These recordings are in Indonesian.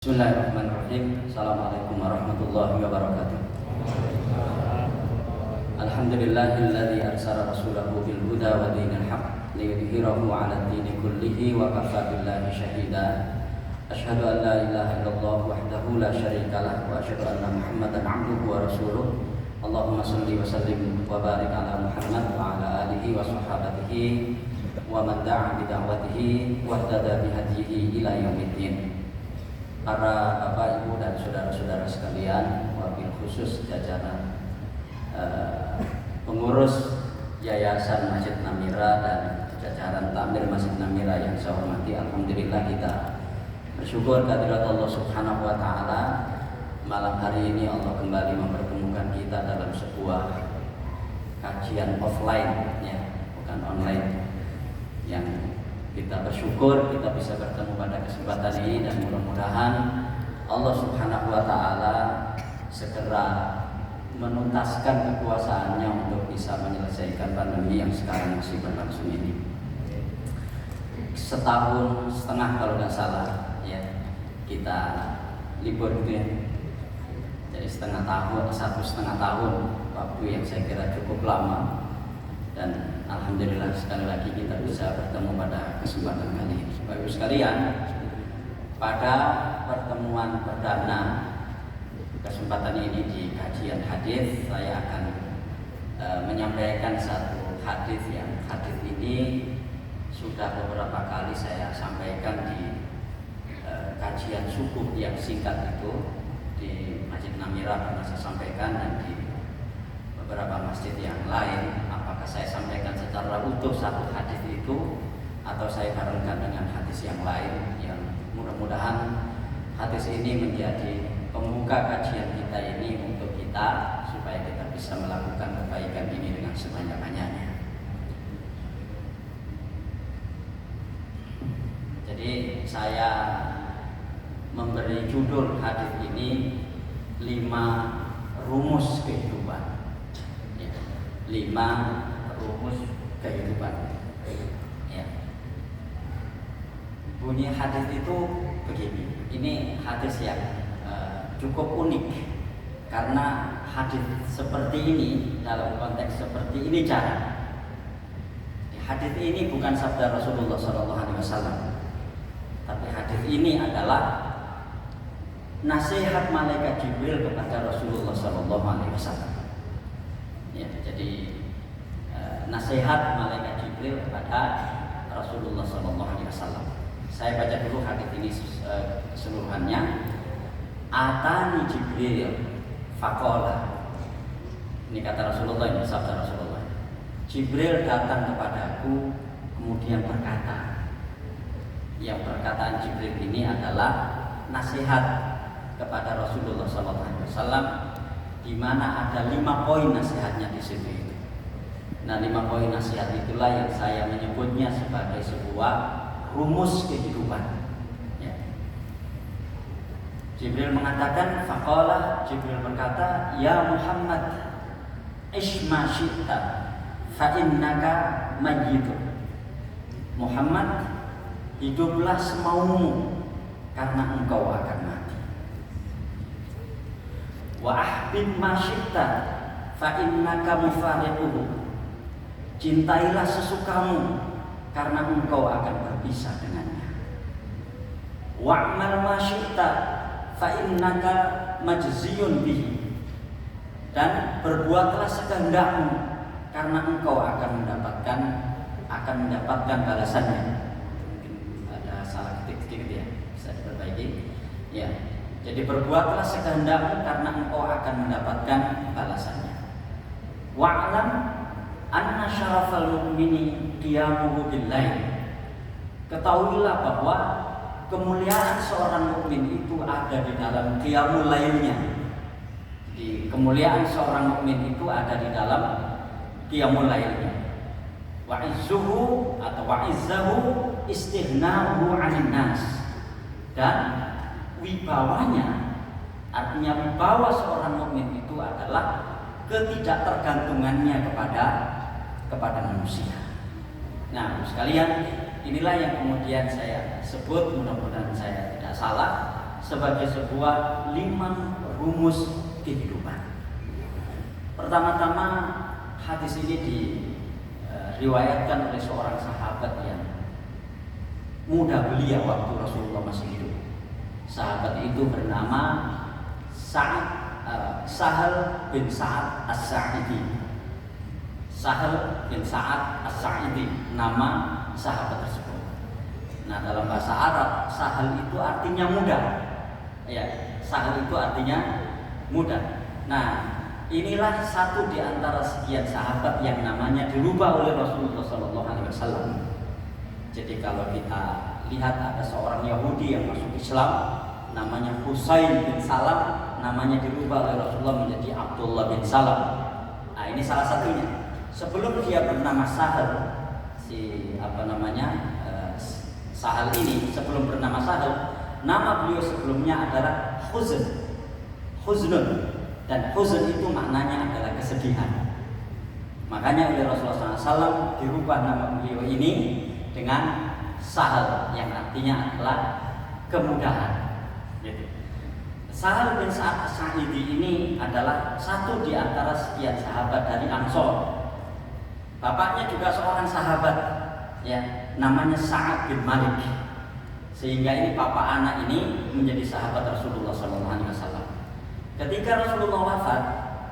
Bismillahirrahmanirrahim. Assalamualaikum warahmatullahi wabarakatuh. Alhamdulillahilladzi arsala rasulahu bil huda wa dinil haqq liyudhhirahu 'ala ad-dini kullihi wa kafa billahi shahida. Asyhadu an la ilaha illallah wahdahu la syarikalah wa asyhadu anna Muhammadan 'abduhu wa rasuluh. Allahumma shalli wa sallim wa barik ala Muhammad wa ala alihi wa sahbihi wa man da'a bi da'watihi wa ihtada bi hadihi ila yaumiddin. Para bapak, ibu, dan saudara-saudara sekalian, wabil khusus jajaran pengurus Yayasan Masjid Namira dan jajaran takmir Masjid Namira yang saya hormati, alhamdulillah kita bersyukur kehadirat Allah Subhanahu wa taala. Malam hari ini Allah kembali mempertemukan kita dalam sebuah kajian offline, ya, bukan online, yang kita bersyukur kita bisa bertemu pada kesempatan ini, dan mudah-mudahan Allah Subhanahu wa taala segera menuntaskan kekuasaannya untuk bisa menyelesaikan pandemi yang sekarang masih berlangsung ini. Setahun setengah kalau nggak salah, ya, kita libur gitu ya. Jadi satu setengah tahun waktu yang saya kira cukup lama, dan alhamdulillah sekali lagi kita bisa bertemu pada kesempatan kali ini. Bapak Ibu sekalian, pada pertemuan perdana kesempatan ini di kajian hadis, saya akan menyampaikan satu hadis yang hadis ini sudah beberapa kali saya sampaikan di kajian subuh yang singkat itu di Masjid Namira, pernah saya sampaikan, dan di beberapa masjid yang lain. Apakah saya sampaikan secara utuh satu hadis itu atau saya barengkan dengan hadis yang lain, yang mudah-mudahan hadis ini menjadi pembuka kajian kita ini untuk kita, supaya kita bisa melakukan kebaikan ini dengan sebanyak-banyaknya. Jadi saya memberi judul hadis ini 5 rumus kehidupan. 5 rumus kehidupan. Ya. Bunyi hadis itu begini. Ini hadis yang cukup unik, karena hadis seperti ini dalam konteks seperti ini jarang. Hadis ini bukan sabda Rasulullah SAW, tapi hadis ini adalah nasihat malaikat Jibril kepada Rasulullah SAW. Ya, jadi nasihat malaikat Jibril kepada Rasulullah SAW. Saya baca dulu hadis ini keseluruhannya. Atani Jibril faqala. Ini kata Rasulullah, ini sabda Rasulullah. Jibril datang kepadaku kemudian berkata. Yang perkataan Jibril ini adalah nasihat kepada Rasulullah SAW, di mana ada 5 poin nasihatnya di situ itu. Nah, 5 poin nasihat itulah yang saya menyebutnya sebagai sebuah rumus kehidupan. Ya. Jibril mengatakan, faqala, Jibril berkata, ya Muhammad, ish ma syi'ta fa innaka mayyitun. Muhammad, hiduplah semaumu karena engkau akan mati. Wa ahbib ma syi'ta fa innaka mufariquhu. Cintailah sesukamu karena engkau akan berpisah dengannya. Wa'mal ma syi'ta fa innaka majziyun bihi. Dan berbuatlah sekehendakmu karena engkau akan mendapatkan balasannya. Mungkin ada salah ketik-ketik ya, bisa diperbaiki. Ya. Jadi berbuatlah sekehendakmu karena engkau akan mendapatkan balasannya. Wa'lam anna syarafal mu'mini qiyamuhu bil-lail. Ketahuilah bahwa kemuliaan seorang mukmin itu ada di dalam qiyamul lailnya. Jadi kemuliaan seorang mukmin itu ada di dalam qiyamul lailnya. Wa izzuhu atau wa izzahu istighna'uhu 'anil nas. Dan wibawanya, artinya wibawa seorang mukmin itu adalah ketidaktergantungannya kepada manusia. Nah, sekalian, inilah yang kemudian saya sebut, mudah-mudahan saya tidak salah, sebagai sebuah 5 rumus kehidupan. Pertama-tama hadis ini diriwayatkan oleh seorang sahabat yang muda belia waktu Rasulullah masih hidup. Sahabat itu bernama Sahal bin Sa'ad As-Sa'idi. Sahal bin Sa'ad As-Sa'idi nama sahabat tersebut. Nah, dalam bahasa Arab Sahal itu artinya muda. Ya, Sahal itu artinya muda. Nah, inilah satu di antara sekian sahabat yang namanya dirubah oleh Rasulullah SAW. Jadi kalau kita lihat ada seorang Yahudi yang masuk Islam, namanya Husain bin Salam, namanya dirubah oleh Rasulullah menjadi Abdullah bin Salam. Nah, ini salah satunya. Sebelum dia bernama Sahal, Sahal ini sebelum bernama Sahal, nama beliau sebelumnya adalah Huznun, dan huzn itu maknanya adalah kesedihan. Makanya oleh Rasulullah SAW dirubah nama beliau ini dengan Sahal yang artinya adalah kemudahan. Gitu. Sahal bin Sa'ad As-Sa'idi ini adalah satu di antara sekian sahabat dari Ansor. Bapaknya juga seorang sahabat, ya, namanya Sa'ad bin Malik. Sehingga ini papa anak ini menjadi sahabat Rasulullah SAW. Ketika Rasulullah wafat,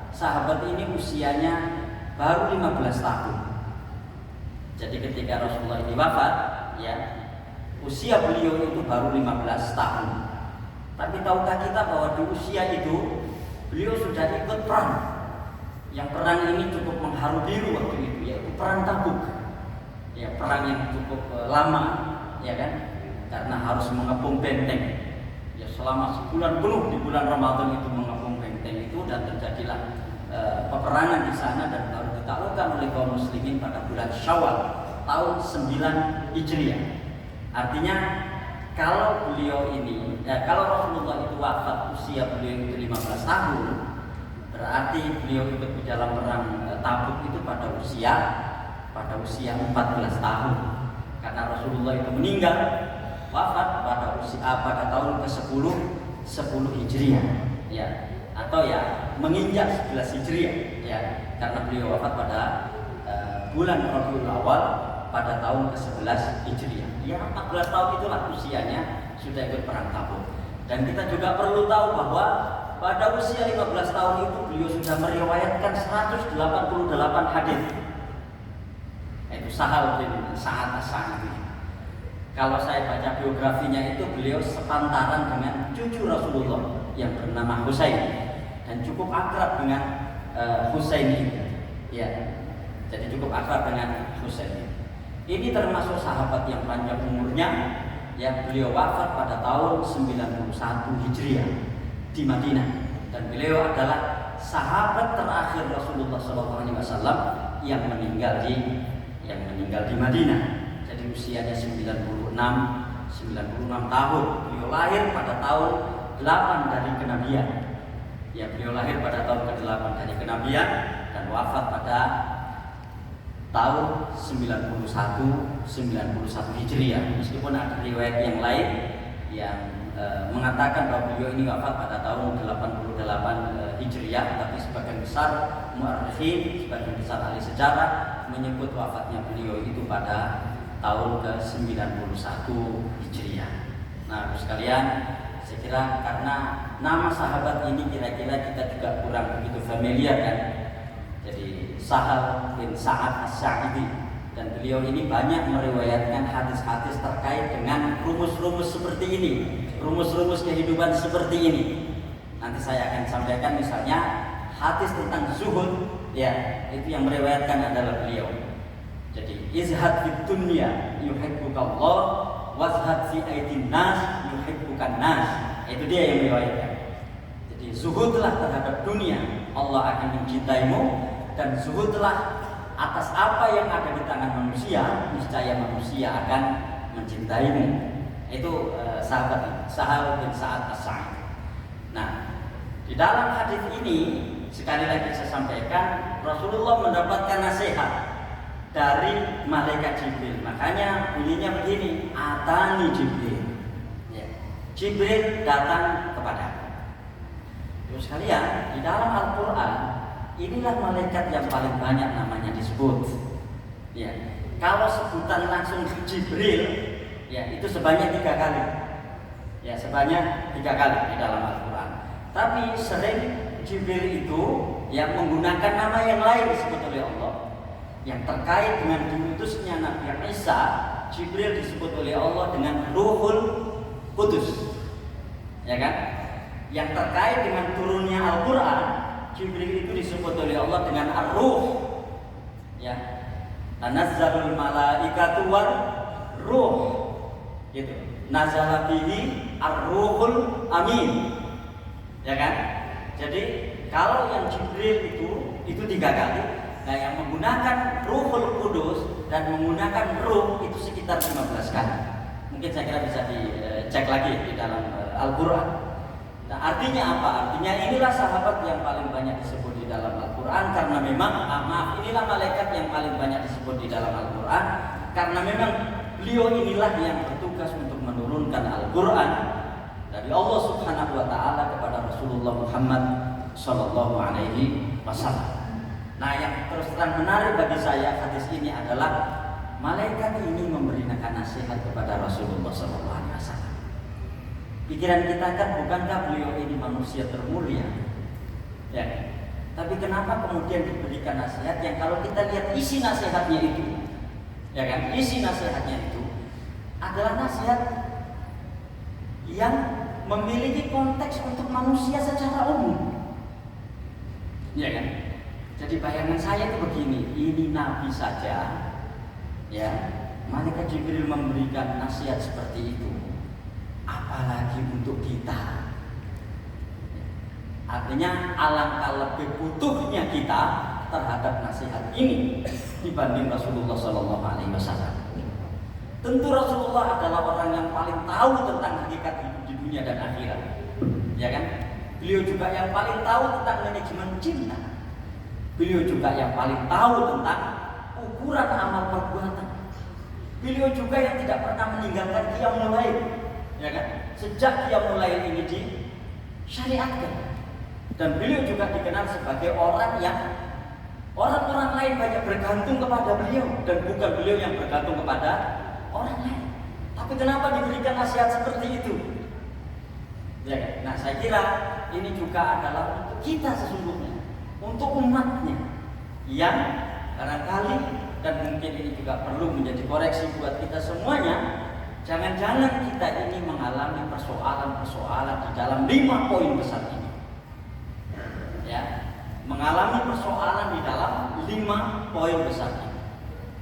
sahabat ini usianya baru 15 tahun. Jadi ketika Rasulullah ini wafat, ya, usia beliau itu baru 15 tahun. Tapi tahukah kita bahwa di usia itu beliau sudah ikut perang. Yang perang ini cukup mengharu biru waktu itu, yaitu perang Tabuk. Ya, perang yang cukup lama, ya kan? Karena harus mengepung benteng. Ya, selama sebulan penuh di bulan Ramadan itu mengepung benteng itu, dan terjadilah peperangan di sana, dan baru ditaklukkan oleh kaum muslimin pada bulan Syawal tahun 9 Hijriah. Artinya kalau Rasulullah itu wafat usia beliau itu 15 tahun, berarti beliau ikut di dalam perang Tabuk itu pada usia 14 tahun. Karena Rasulullah itu meninggal wafat pada tahun ke-10 Hijriah, ya, atau ya menginjak 11 Hijriah, ya, karena beliau wafat pada bulan Rabiul Awal pada tahun ke-11 Hijriah. Ya, 14 tahun itulah usianya sudah ikut perang Tabuk. Dan kita juga perlu tahu bahwa pada usia 15 tahun itu beliau sudah meriwayatkan 188 hadis. Itu Sahal bin Sa'ad As-Sa'idi. Kalau saya baca biografinya itu beliau sepantaran dengan cucu Rasulullah yang bernama Husain, dan cukup akrab dengan Husain ini. Ya, jadi cukup akrab dengan Husain. Ini termasuk sahabat yang panjang umurnya, yang beliau wafat pada tahun 91 Hijriah di Madinah, dan beliau adalah sahabat terakhir Rasulullah SAW yang meninggal di Madinah. Jadi usianya 96 tahun. Beliau lahir pada tahun 8 dari kenabian. Ya, beliau lahir pada tahun ke-8 dari kenabian dan wafat pada tahun 91 Hijriah. Meskipun ada riwayat yang lain yang mengatakan bahwa beliau ini wafat pada tahun 88 Hijriah, tapi sebagian besar muarikhin, sebagian besar ahli sejarah menyebut wafatnya beliau itu pada tahun ke-91 Hijriah. Nah, sekalian, saya kira karena nama sahabat ini kira-kira kita juga kurang begitu familiar kan. Jadi Sahal bin Sa'ad As-Sa'idi, dan beliau ini banyak meriwayatkan hadis-hadis terkait dengan rumus-rumus seperti ini, rumus-rumus kehidupan seperti ini. Nanti saya akan sampaikan misalnya hadis tentang zuhud, ya, itu yang meriwayatkan adalah beliau. Jadi izhad fid dunya yuhibbukallah, wazhad fi aidin nas yuhibbukan nas. Itu dia yang meriwayatkan. Jadi zuhudlah terhadap dunia, Allah akan mencintaimu, dan zuhudlah atas apa yang ada di tangan manusia, niscaya manusia akan mencintaimu. Itu sahabat Sahal bin Sa'ad As-Sa'idi. Nah, di dalam hadis ini sekali lagi saya sampaikan, Rasulullah mendapatkan nasihat dari malaikat Jibril. Makanya bunyinya begini, atani Jibril. Ya. Jibril datang kepadaku. Terus kalian di dalam Al-Quran inilah malaikat yang paling banyak namanya disebut. Ya, kalau sebutan langsung Jibril, ya itu sebanyak 3 kali. Ya, sebanyak 3 kali di dalam Al-Quran. Tapi sering Jibril itu yang menggunakan nama yang lain disebut oleh Allah. Yang terkait dengan diutusnya Nabi Isa, Jibril disebut oleh Allah dengan Ruhul Qudus. Ya kan? Yang terkait dengan turunnya Al-Quran, Jibril itu disebut oleh Allah dengan Ar-Ruh. Ya, tanazzalul malaikatu war ruh. Gitu. Nazala bihi Ar-Ruhul Amin. Ya kan? Jadi kalau yang Jibril itu 3 kali. Nah, yang menggunakan Ruhul Qudus dan menggunakan Ruh itu sekitar 15 kali. Mungkin saya kira bisa dicek lagi di dalam Al-Quran. Nah, artinya apa? Artinya inilah sahabat yang paling banyak disebut di dalam Al-Quran. Karena memang, inilah malaikat yang paling banyak disebut di dalam Al-Quran. Karena memang beliau inilah yang bertugas untuk menurunkan Al-Quran dari Allah Subhanahu wa Ta'ala kepada Rasulullah Muhammad Sallallahu Alaihi Wasallam. Nah, yang terus terang menarik bagi saya hadis ini adalah malaikat ini memberikan nasihat kepada Rasulullah Sallallahu Alaihi Wasallam. Pikiran kita kan, bukankah beliau ini manusia termulia? Ya. Tapi kenapa kemudian diberikan nasihat yang kalau kita lihat isi nasihatnya itu, ya kan? Isi nasihatnya itu adalah nasihat yang memiliki konteks untuk manusia secara umum. Ya kan? Jadi bayangan saya itu begini, ini Nabi saja, ya, malaikat Jibril memberikan nasihat seperti itu, apalagi untuk kita. Artinya alangkah lebih butuhnya kita terhadap nasihat ini dibanding Rasulullah Sallallahu Alaihi Wasallam. Tentu Rasulullah adalah orang yang paling tahu tentang hakikat hidup di dunia dan akhirat, ya kan? Beliau juga yang paling tahu tentang manajemen cinta. Beliau juga yang paling tahu tentang ukuran amal perbuatan. Beliau juga yang tidak pernah meninggalkan qiyamul lail, ya kan? Sejak qiyamul lail ini disyariatkan. Dan beliau juga dikenal sebagai orang yang orang-orang lain banyak bergantung kepada beliau dan bukan beliau yang bergantung kepada orang lain. Tapi kenapa diberikan nasihat seperti itu? Ya kan? Nah, saya kira ini juga adalah untuk kita sesungguhnya, untuk umatnya yang barangkali, dan mungkin ini juga perlu menjadi koreksi buat kita semuanya. Jangan-jangan kita ini mengalami persoalan-persoalan di dalam 5 poin besar ini, ya, mengalami persoalan di dalam 5 poin besar ini.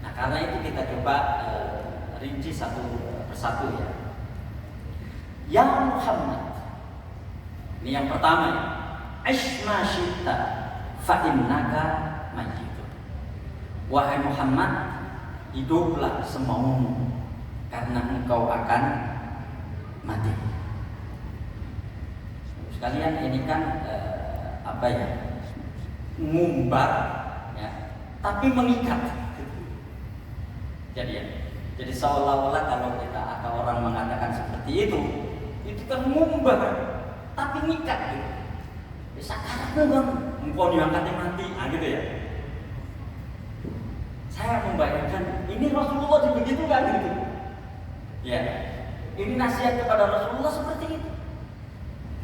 Nah, karena itu kita coba rinci satu persatu, ya. Ya Muhammad, ini yang pertama, ya. Aishma syi'ta fa'innaka mayyitun. Wahai Muhammad, hiduplah semaumu karena engkau akan mati. Sekalian, ini kan ngumbar, ya, tapi mengikat. Jadi seolah-olah kalau kita ada orang mengatakan seperti itu kan ngumbar, tapi mengikat gitu. Sakarapmu kan, engkau diangkatnya mati, gitu ya. Saya membayangkan ini Rasulullah dibegitukan gitu. Ya, ini nasihat kepada Rasulullah seperti itu.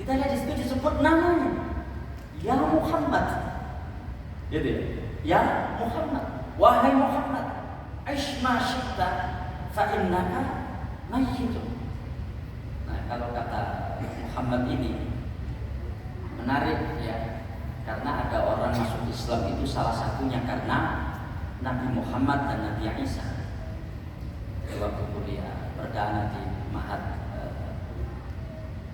Kita lihat di situ disebut namanya, Ya Muhammad, gitu ya. Ya Muhammad, wahai Muhammad, aishma syi'ta fa'innaka mayyitun. Nah, kalau kata Muhammad ini menarik, ya, karena ada orang masuk Islam itu salah satunya karena Nabi Muhammad dan Nabi Isa. Waktu kuliah perdana di Ma'had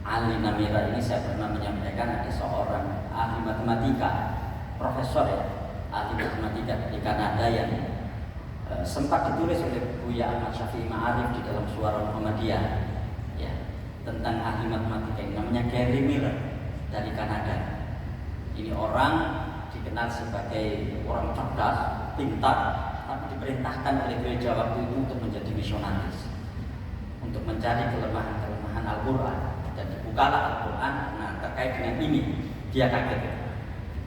Ali Namira ini, saya pernah menyampaikan ada seorang ahli matematika, profesor, ya, ahli matematika di Kanada yang sempat ditulis oleh Buya Ahmad Syafi'i Ma'arif di dalam Suara Muhammadiyah, ya, tentang ahli matematika yang namanya Gary Miller dari Kanada. Ini orang dikenal sebagai orang cerdas, pintar, tapi diperintahkan oleh gereja waktu itu untuk menjadi misionaris, untuk mencari kelemahan-kelemahan Al-Quran dibukalah Al-Quran. Nah, terkait dengan ini dia kaget.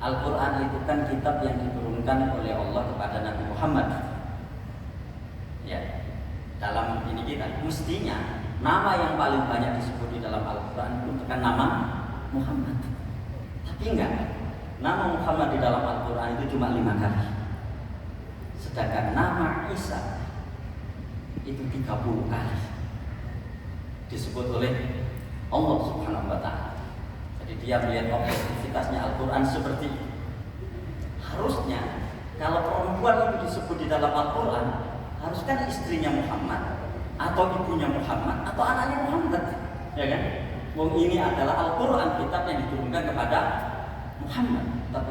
Al-Quran itu kan kitab yang diturunkan oleh Allah kepada Nabi Muhammad. Ya, dalam ini kita mestinya nama yang paling banyak disebut di dalam Al-Quran itu kan nama Muhammad. Tapi enggak, nama Muhammad di dalam Al-Quran itu cuma 5 kali. Sedangkan nama Isa itu 30 kali disebut oleh Allah Subhanahu wa Ta'ala. Jadi dia melihat objektivitasnya Al-Quran seperti itu. Harusnya kalau perempuan itu disebut di dalam Al-Quran, harus kan istrinya Muhammad atau ibunya Muhammad atau anaknya Muhammad, ya kan? Wong ini adalah Al-Quran, kitab yang diturunkan kepada Muhammad. Tapi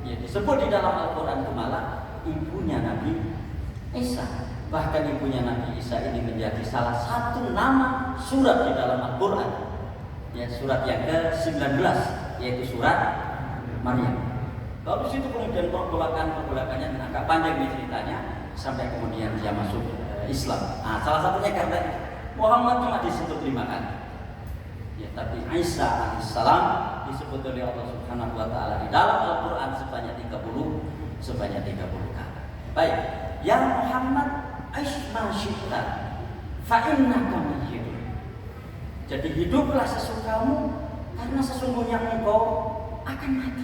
yang disebut di dalam Al-Quran itu malah ibunya Nabi Isa. Bahkan ibunya Nabi Isa ini menjadi salah satu nama surat di dalam Al-Quran. Ya, surat yang ke-19, yaitu surat Maryam. Lalu situ kemudian pergolakannya agak panjang nih ceritanya, sampai kemudian dia masuk Islam. Nah, salah satunya karena Muhammad cuma disebut 5 kali. Ya, tapi Isa alaihissalam disebut oleh Allah Subhanahu wa Ta'ala di dalam Al-Quran sebanyak 30 kali. Baik, ya Muhammad aish ma syi'ta fa innaka mayyitun. Jadi hiduplah sesukamu karena sesungguhnya engkau akan mati.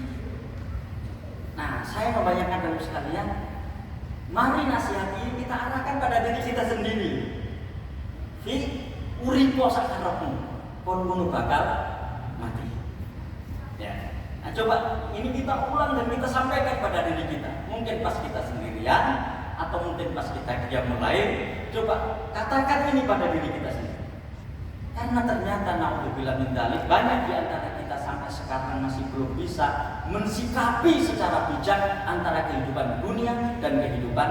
Nah, saya membayangkan dalam sekalian, mari nasihat ini kita arahkan pada diri kita sendiri. Fi uripo sakarepmu, kon ngono bakal mati. Ya. Nah, coba ini kita ulang dan kita sampaikan pada diri kita. Mungkin pas kita sendirian atau mungkin pas kita mulai, coba katakan ini pada diri kita sendiri. Karena ternyata naudzubillah min dzalik, banyak di antara kita sampai sekarang masih belum bisa mensikapi secara bijak antara kehidupan dunia dan kehidupan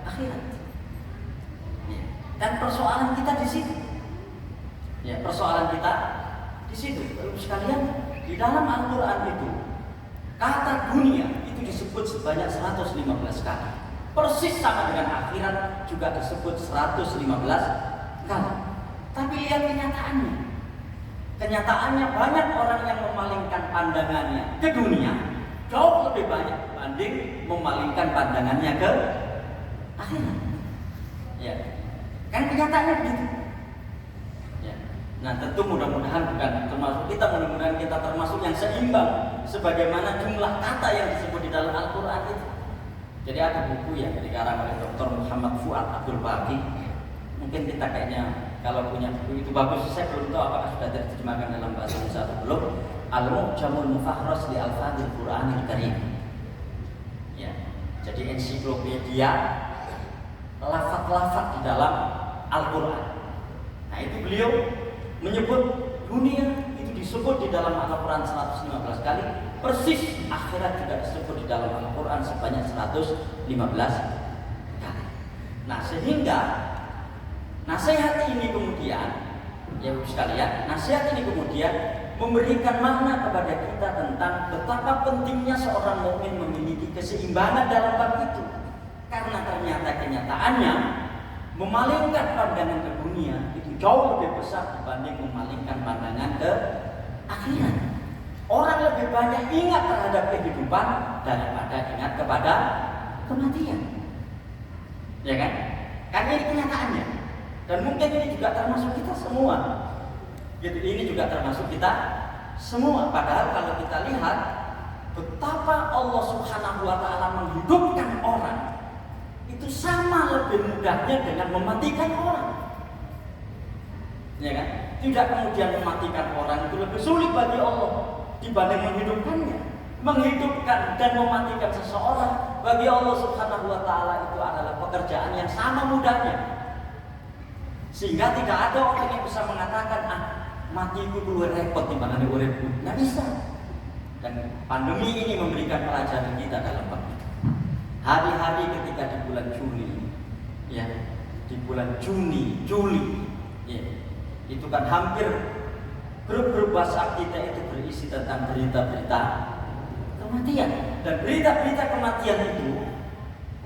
akhirat. Ya. Dan persoalan kita di situ. Ya, persoalan kita di situ. Lalu sekalian, di dalam Al-Quran itu kata dunia itu disebut sebanyak 115 kali. Persis sama dengan akhirat juga disebut 115 kali. Tapi lihat kenyataannya. Kenyataannya banyak orang yang memalingkan pandangannya ke dunia jauh lebih banyak dibanding memalingkan pandangannya ke akhirat. Ya, kan kenyataannya begitu. Ya. Nah, tentu mudah-mudahan bukan termasuk kita, mudah-mudahan kita termasuk yang seimbang sebagaimana jumlah kata yang disebut di dalam Al-Quran itu. Jadi ada buku yang dikarang oleh Dr. Muhammad Fuad Abdul Baqi. Mungkin kita kayaknya kalau punya buku itu bagus. Saya belum tahu apakah sudah diterjemahkan dalam bahasa Indonesia atau belum. Al-Mu'jamul Mufakhras li Al-Fadhil Qur'anil Karim. Ya, jadi ensiklopedia lafaz-lafaz di dalam Al-Quran. Nah, itu beliau menyebut dunia itu disebut di dalam Al-Quran 115 kali. Persis akhirat juga disebut di dalam Al-Quran sebanyak 115 kali. Nah, sehingga nasihat ini kemudian, ya sekalian, nasihat ini kemudian memberikan makna kepada kita tentang betapa pentingnya seorang mukmin memiliki keseimbangan dalam bab itu. Karena ternyata kenyataannya memalingkan pandangan ke dunia itu jauh lebih besar dibanding memalingkan pandangan ke akhirat. Orang lebih banyak ingat terhadap kehidupan daripada ingat kepada kematian. Ya kan? Karena ini kenyataannya. Dan mungkin ini juga termasuk kita semua. Gitu, ini juga termasuk kita semua. Padahal kalau kita lihat betapa Allah Subhanahu wa Ta'ala menghidupkan orang, itu sama lebih mudahnya dengan mematikan orang. Ya kan? Tidak kemudian mematikan orang itu lebih sulit bagi Allah dibanding menghidupkannya. Menghidupkan dan mematikan seseorang bagi Allah Subhanahu wa Ta'ala itu adalah pekerjaan yang sama mudahnya. Sehingga tidak ada orang yang bisa mengatakan, mati itu luwih repot timbangane uripku. Nggak bisa. Dan pandemi ini memberikan pelajaran kita dalam bab itu. Hari-hari ketika di bulan Juli, ya, di bulan Juni, Juli, ya, itu kan hampir grup-grup WhatsApp kita itu berisi tentang berita-berita kematian. Dan berita-berita kematian itu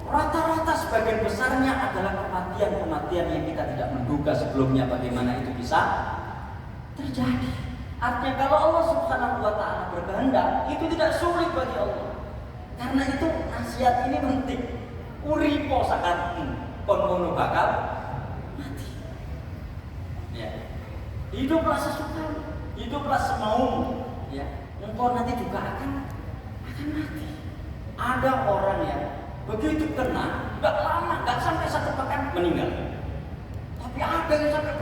rata-rata sebagian besarnya adalah kematian-kematian yang kita tidak menduga sebelumnya bagaimana itu bisa terjadi. Artinya kalau Allah Subhanahu wa Ta'ala berkehendak, itu tidak sulit bagi Allah. Karena itu nasihat ini penting. Uripo sakan kon ngono bakal mati. Ya. Hiduplah sesuka, hiduplah semau. Ya. Engkau nanti juga akan mati. Ada orang yang begitu kena, nggak lama, nggak sampai 1 pekan meninggal. Tapi ada yang sampai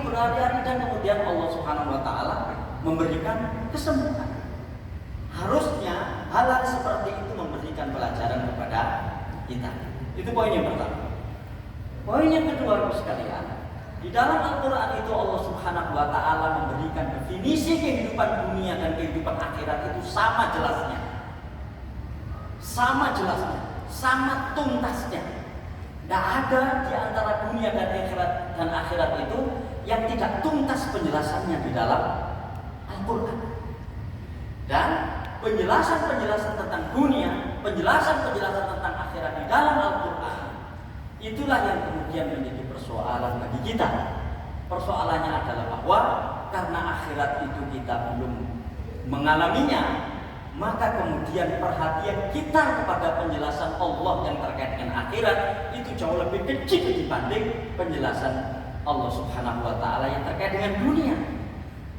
berhari-hari dan kemudian Allah Subhanahu wa Ta'ala memberikan kesembuhan. Harusnya hal seperti itu memberikan pelajaran kepada kita. Itu poin yang pertama. Poin yang kedua, sekalian, di dalam Al-Quran itu Allah Subhanahu wa Ta'ala memberikan definisi kehidupan dunia dan kehidupan akhirat itu sama jelasnya. Sama tuntasnya. Tidak ada di antara dunia dan akhirat itu yang tidak tuntas penjelasannya di dalam Al-Quran. Dan penjelasan tentang dunia, penjelasan tentang akhirat di dalam Al-Quran, itulah yang kemudian menjadi persoalan bagi kita. Persoalannya adalah bahwa karena akhirat itu kita belum mengalaminya, maka kemudian perhatian kita kepada penjelasan Allah yang terkait dengan akhirat itu jauh lebih kecil dibanding penjelasan Allah Subhanahu wa Ta'ala yang terkait dengan dunia.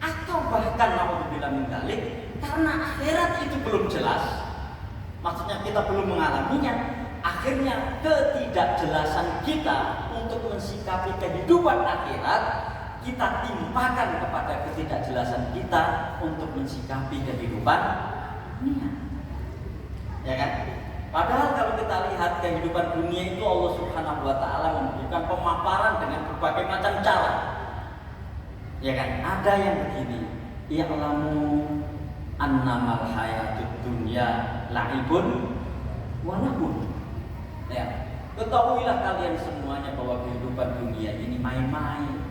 Atau bahkan naudzubillah min dzalik, karena akhirat itu belum jelas, maksudnya kita belum mengalaminya, akhirnya ketidakjelasan kita untuk mensikapi kehidupan akhirat kita timpakan kepada ketidakjelasan kita untuk mensikapi kehidupan dunia. Ya kan? Padahal kalau kita lihat kehidupan dunia itu Allah Subhanahu wa Ta'ala memberikan pemaparan dengan berbagai macam cara. Ya kan? Ada yang begini, ya'lamu annamal hayatud dunya la'ibun wa lahun. Ya, ketahuilah kalian semuanya bahwa kehidupan dunia ini main-main.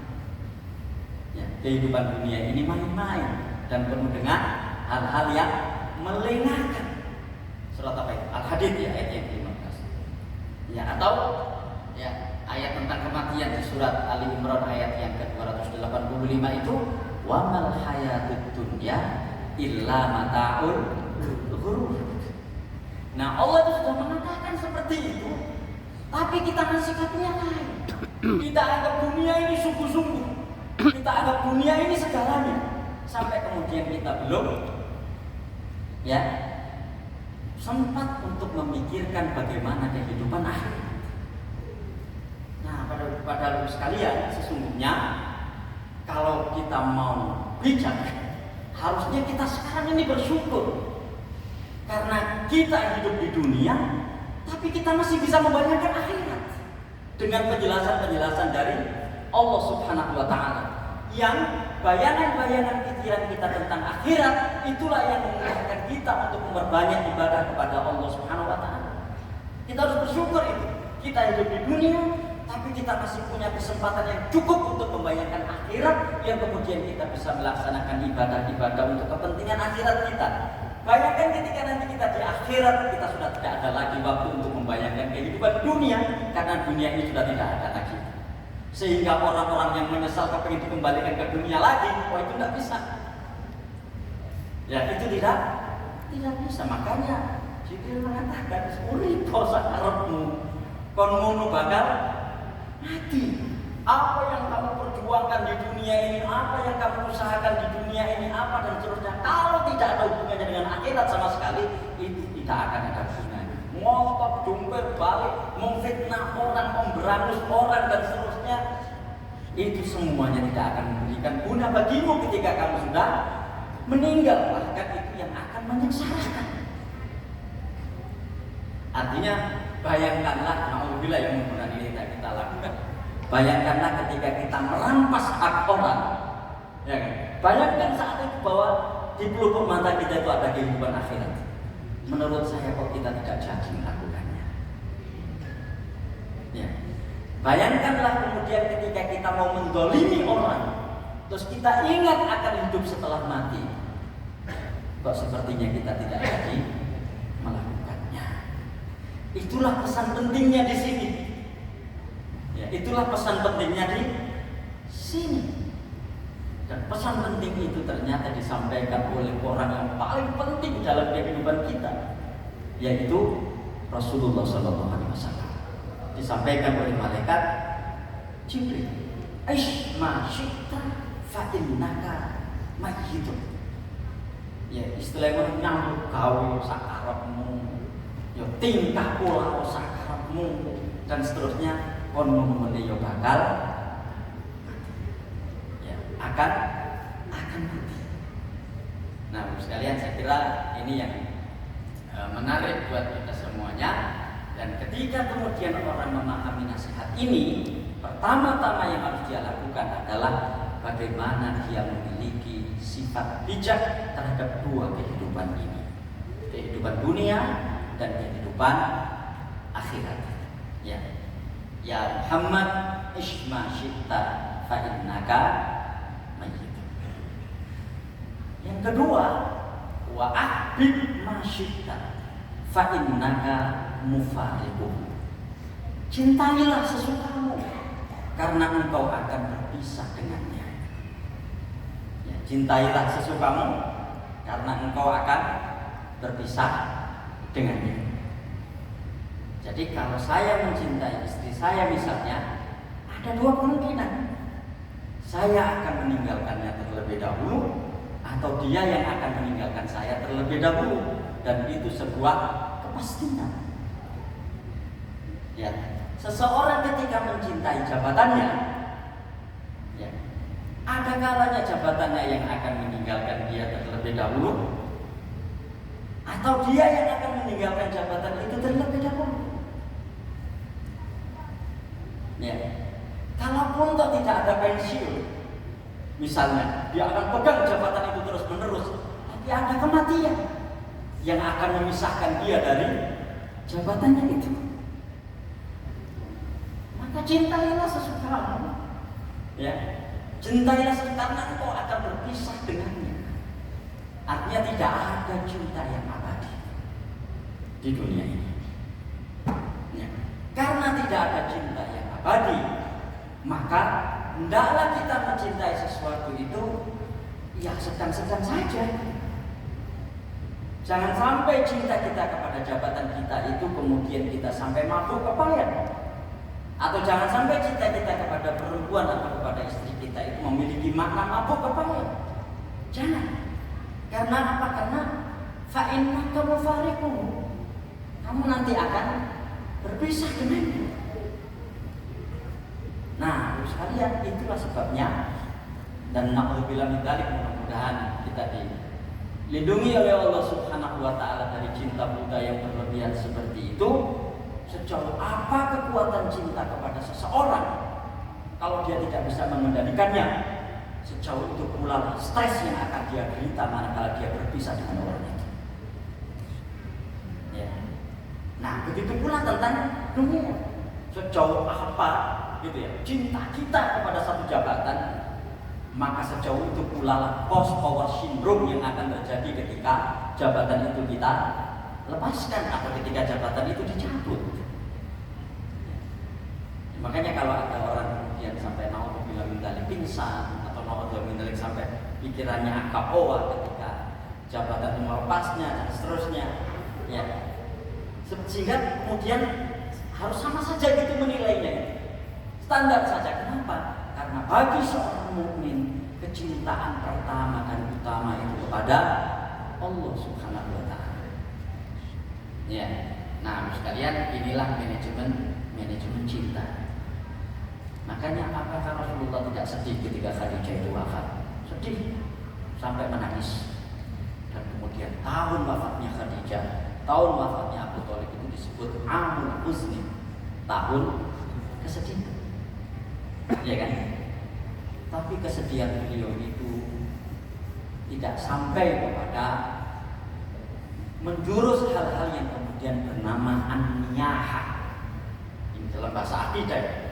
Ya, kehidupan dunia ini main-main dan penuh dengan hal-hal yang melengahkan. Surat apa itu? Al-Hadid ya, ayat yang ke-15. Ya, atau ya, ayat tentang kematian di surat Ali Imran ayat yang ke-285 itu, wa mal hayatud dunya illa mata'ul ghurur. Nah, Allah itu sudah mengatakan seperti itu, tapi kita mensikapinya lain. Kita anggap dunia ini sungguh-sungguh, kita anggap dunia ini segalanya, sampai kemudian kita belum ya sempat untuk memikirkan bagaimana kehidupan akhir. Nah, pada sekalian, sesungguhnya kalau kita mau bijak, harusnya kita sekarang ini bersyukur karena kita hidup di dunia, tapi kita masih bisa membayangkan akhirat dengan penjelasan-penjelasan dari Allah Subhanahu wa Ta'ala. Yang bayangan-bayangan pikiran kita tentang akhirat itulah yang memudahkan kita untuk memperbanyak ibadah kepada Allah Subhanahu wa Ta'ala. Kita harus bersyukur itu. Kita hidup di dunia, tapi kita masih punya kesempatan yang cukup untuk membayangkan akhirat, yang kemudian kita bisa melaksanakan ibadah-ibadah untuk kepentingan akhirat kita. Bayangkan ketika nanti kita di akhirat, kita sudah tidak ada lagi waktu untuk membayangkan kehidupan dunia, karena dunia ini sudah tidak ada lagi. Sehingga orang-orang yang menyesal kepengen dikembalikan ke dunia lagi, wah itu tidak bisa. Ya itu tidak bisa. Makanya Jibril mengatakan, "Uripo sakarepmu, kon ngono bakal mati." Apa yang kamu perjuangkan di dunia ini, apa yang kamu usahakan di dunia ini, apa dan seterusnya, kalau tidak ada hubungannya dengan akhirat sama sekali, itu tidak akan ada gunanya. Ngotot, jungkir balik, memfitnah orang, memberangus orang dan seterusnya, itu semuanya tidak akan memberikan guna bagimu ketika kamu sudah meninggal. Bahkan itu yang akan menyengsarakan. Artinya, bayangkanlah, alhamdulillah yang menggunakan ini kita lakukan. Bayangkanlah ketika kita merampas hak orang, ya kan? Bayangkan saat itu bahwa di pelupuk mata kita itu ada kehidupan akhirat. Menurut saya kok kita tidak jadi melakukannya. Ya. Bayangkanlah kemudian ketika kita mau mendolimi orang, terus kita ingat akan hidup setelah mati, kok sepertinya kita tidak jadi melakukannya. Itulah pesan pentingnya di sini. Ya, itulah pesan pentingnya di sini. Dan pesan penting itu ternyata disampaikan oleh orang yang paling penting dalam kehidupan kita, yaitu Rasulullah SAW. Disampaikan oleh malaikat Jibril, "Aish ma syi'ta fa innaka mayyitun." Ya, istilahnya nyambut gawe sakarepmu, ya tingkah pola sakarepmu dan seterusnya, kon mene yo bakal akan mati. Nah, sekalian, saya kira ini yang menarik buat kita semuanya. Dan ketika kemudian orang memahami nasihat ini, pertama-tama yang harus dia lakukan adalah bagaimana dia memiliki sifat bijak terhadap dua kehidupan ini, kehidupan dunia dan kehidupan akhirat. Ya Muhammad, isma syi'ta fa innaka mayyit. Yang kedua, wa ahbib ma syi'ta fa innaka mufariquh. Cintailah sesukamu karena engkau akan berpisah dengannya. Ya, cintailah sesukamu karena engkau akan berpisah dengannya. Jadi kalau saya mencintai istri saya misalnya, ada dua kemungkinan. Saya akan meninggalkannya terlebih dahulu, atau dia yang akan meninggalkan saya terlebih dahulu. Dan itu sebuah kepastian. Ya, seseorang ketika mencintai jabatannya, ya, ada kalanya jabatannya yang akan meninggalkan dia terlebih dahulu, atau dia yang akan meninggalkan jabatan itu terlebih dahulu. Ya, kalaupun toh tidak ada pensiun, misalnya dia akan pegang jabatan itu terus menerus, tapi ada kematian yang akan memisahkan dia dari jabatannya itu. Maka cintailah sesukamu, ya, cintailah karena engkau akan berpisah dengannya. Artinya tidak ada cinta yang abadi di dunia ini. Ya. Karena tidak ada cinta yang abadi, maka hendaklah kita mencintai sesuatu itu ya sedang-sedang saja. Jangan sampai cinta kita kepada jabatan kita itu kemudian kita sampai mabuk kepayang. Atau jangan sampai cinta kita kepada perempuan atau kepada istri kita itu memiliki makna mabuk kepayang. Jangan. Karena apa? Karena fa innaka mufariquh. Kamu nanti akan berpisah dengannya. Nah, sekalian, itulah sebabnya. Dan na'udzubillah min dzalik, mudah-mudahan kita dilindungi oleh Allah Subhanahu wa taala dari cinta buta yang berlebihan seperti itu. Sejauh apa kekuatan cinta kepada seseorang, kalau dia tidak bisa mengendalikannya, sejauh itu pula stres yang akan dia derita manakala dia berpisah dengan orang itu. Ya. Nah, begitu pula tentang dunia. Sejauh apa gitu ya cinta kita kepada satu jabatan, maka sejauh itu pula post power syndrome yang akan terjadi ketika jabatan itu kita lepaskan atau ketika jabatan itu dicabut. Makanya kalau ada orang kemudian sampai naudzubillah min dzalik pingsan atau naudzubillah min dzalik sampai pikirannya akaoa ketika jabatan melepasnya dan seterusnya, ya, sehingga kemudian harus sama saja gitu menilainya, standar saja. Kenapa? Karena bagi seorang mukmin kecintaan pertama dan utama itu kepada Allah Subhanahu wa taala. Ya. Nah, sekalian, inilah manajemen cinta. Makanya apakah Rasulullah tidak sedih ketika Khadijah itu wafat? Sedih sampai menangis. Dan kemudian tahun wafatnya Khadijah, tahun wafatnya Abu Thalib itu disebut Amul Huzni, tahun kesedihan. Ya kan? Tapi kesedihan beliau itu tidak sampai kepada menjurus hal-hal yang kemudian bernama an-niyaha. Ini dalam bahasa akidah.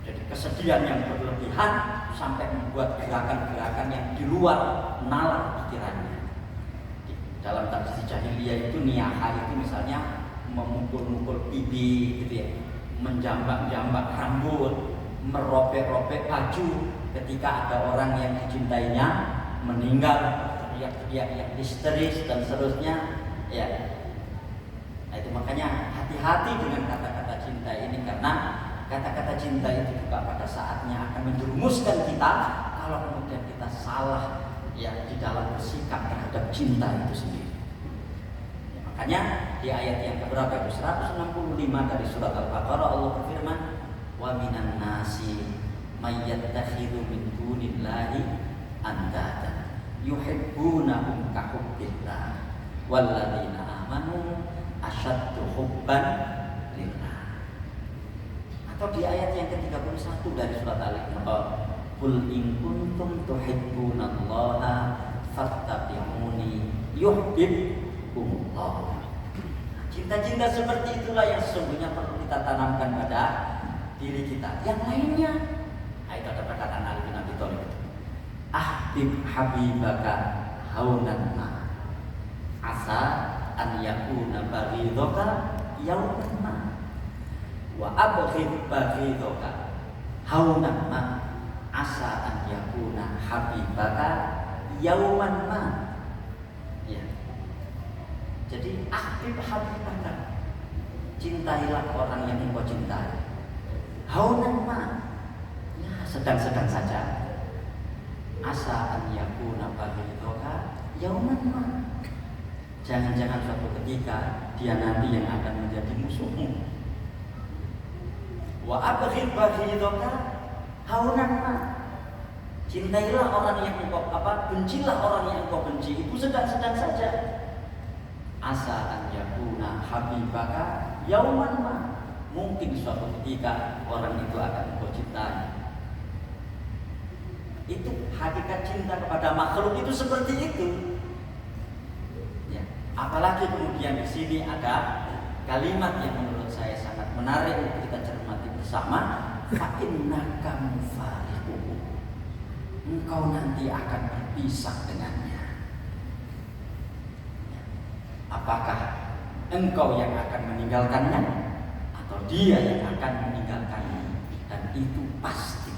Jadi kesedihan yang berlebihan sampai membuat gerakan-gerakan yang di luar nalar pikirannya. Dalam tradisi jahiliyah itu niyaha itu misalnya memukul-mukul pipi gitu ya, menjambak-jambak rambut, merobek-robek baju ketika ada orang yang dicintainya meninggal, teriak-teriak yang histeris dan seterusnya, ya. Nah, itu makanya hati-hati dengan kata-kata cinta ini, karena kata-kata cinta itu juga pada saatnya akan menjerumuskan kita kalau kemudian kita salah ya di dalam bersikap terhadap cinta itu sendiri. Ya, makanya di ayat yang keberapa itu 165 dari surat Al-Baqarah Allah berfirman, wa minan nasi may yattakhidhu min dunillahi andada yuhibbunahum ka hubbillah walladzina amanu asyaddu hubban lillah. Atau di ayat yang ke-31 dari surat Al-Imran, qul in kuntum tuhibbunallaha fattabi'uni yuhibbukumullah. Cinta-cinta seperti itulah yang sesungguhnya perlu kita tanamkan pada diri kita. Yang lainnya, nah itu ada perkataan Ali bin Abi Thalib, ahbib habibaka haunan ma asa an yakuna baghidaka yauman ma wa abghid baghidaka haunan ma asa an yakuna habibaka yauman ma. Ya. Jadi ahbib habibaka, cintailah orang yang engkau cintai. Haunan ma, ya sedang-sedang saja. Asa an yakuna baghidaka yauman ma. Jangan-jangan suatu ketika dia nanti yang akan menjadi musuhmu. Wa abghid baghidaka haunan ma. Cintailah orang yang engkau bencilah orang yang engkau benci. Itu sedang-sedang saja. Asa an yakuna habibaka yauman ma. Mungkin suatu ketika orang itu akan engkau cintai. Itu hakikat cinta kepada makhluk itu seperti itu. Ya. Apalagi kemudian di sini ada kalimat yang menurut saya sangat menarik untuk kita cermati bersama. Fa innaka mufariquhu. Engkau nanti akan berpisah dengannya. Ya. Apakah engkau yang akan meninggalkannya atau dia yang akan meninggalkannya? Dan itu pasti.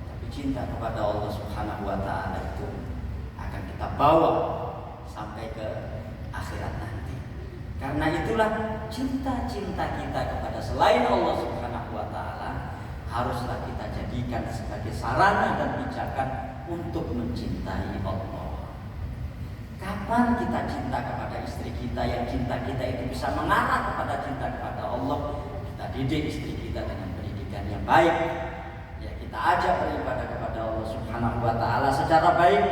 Tapi cinta kepada Allah Subhanahu wa taala itu akan kita bawa sampai ke akhirat nanti. Karena itulah cinta-cinta kita kepada selain Allah Subhanahu wa taala haruslah kita jadikan sebagai sarana dan pijakan untuk mencintai Allah. Kapan kita cinta kepada istri kita, yang cinta kita itu bisa mengarah kepada cinta kepada Allah, kita didik istri kita dengan pendidikan yang baik. Ya, kita ajak beribadah kepada Allah Subhanahu wa taala secara baik,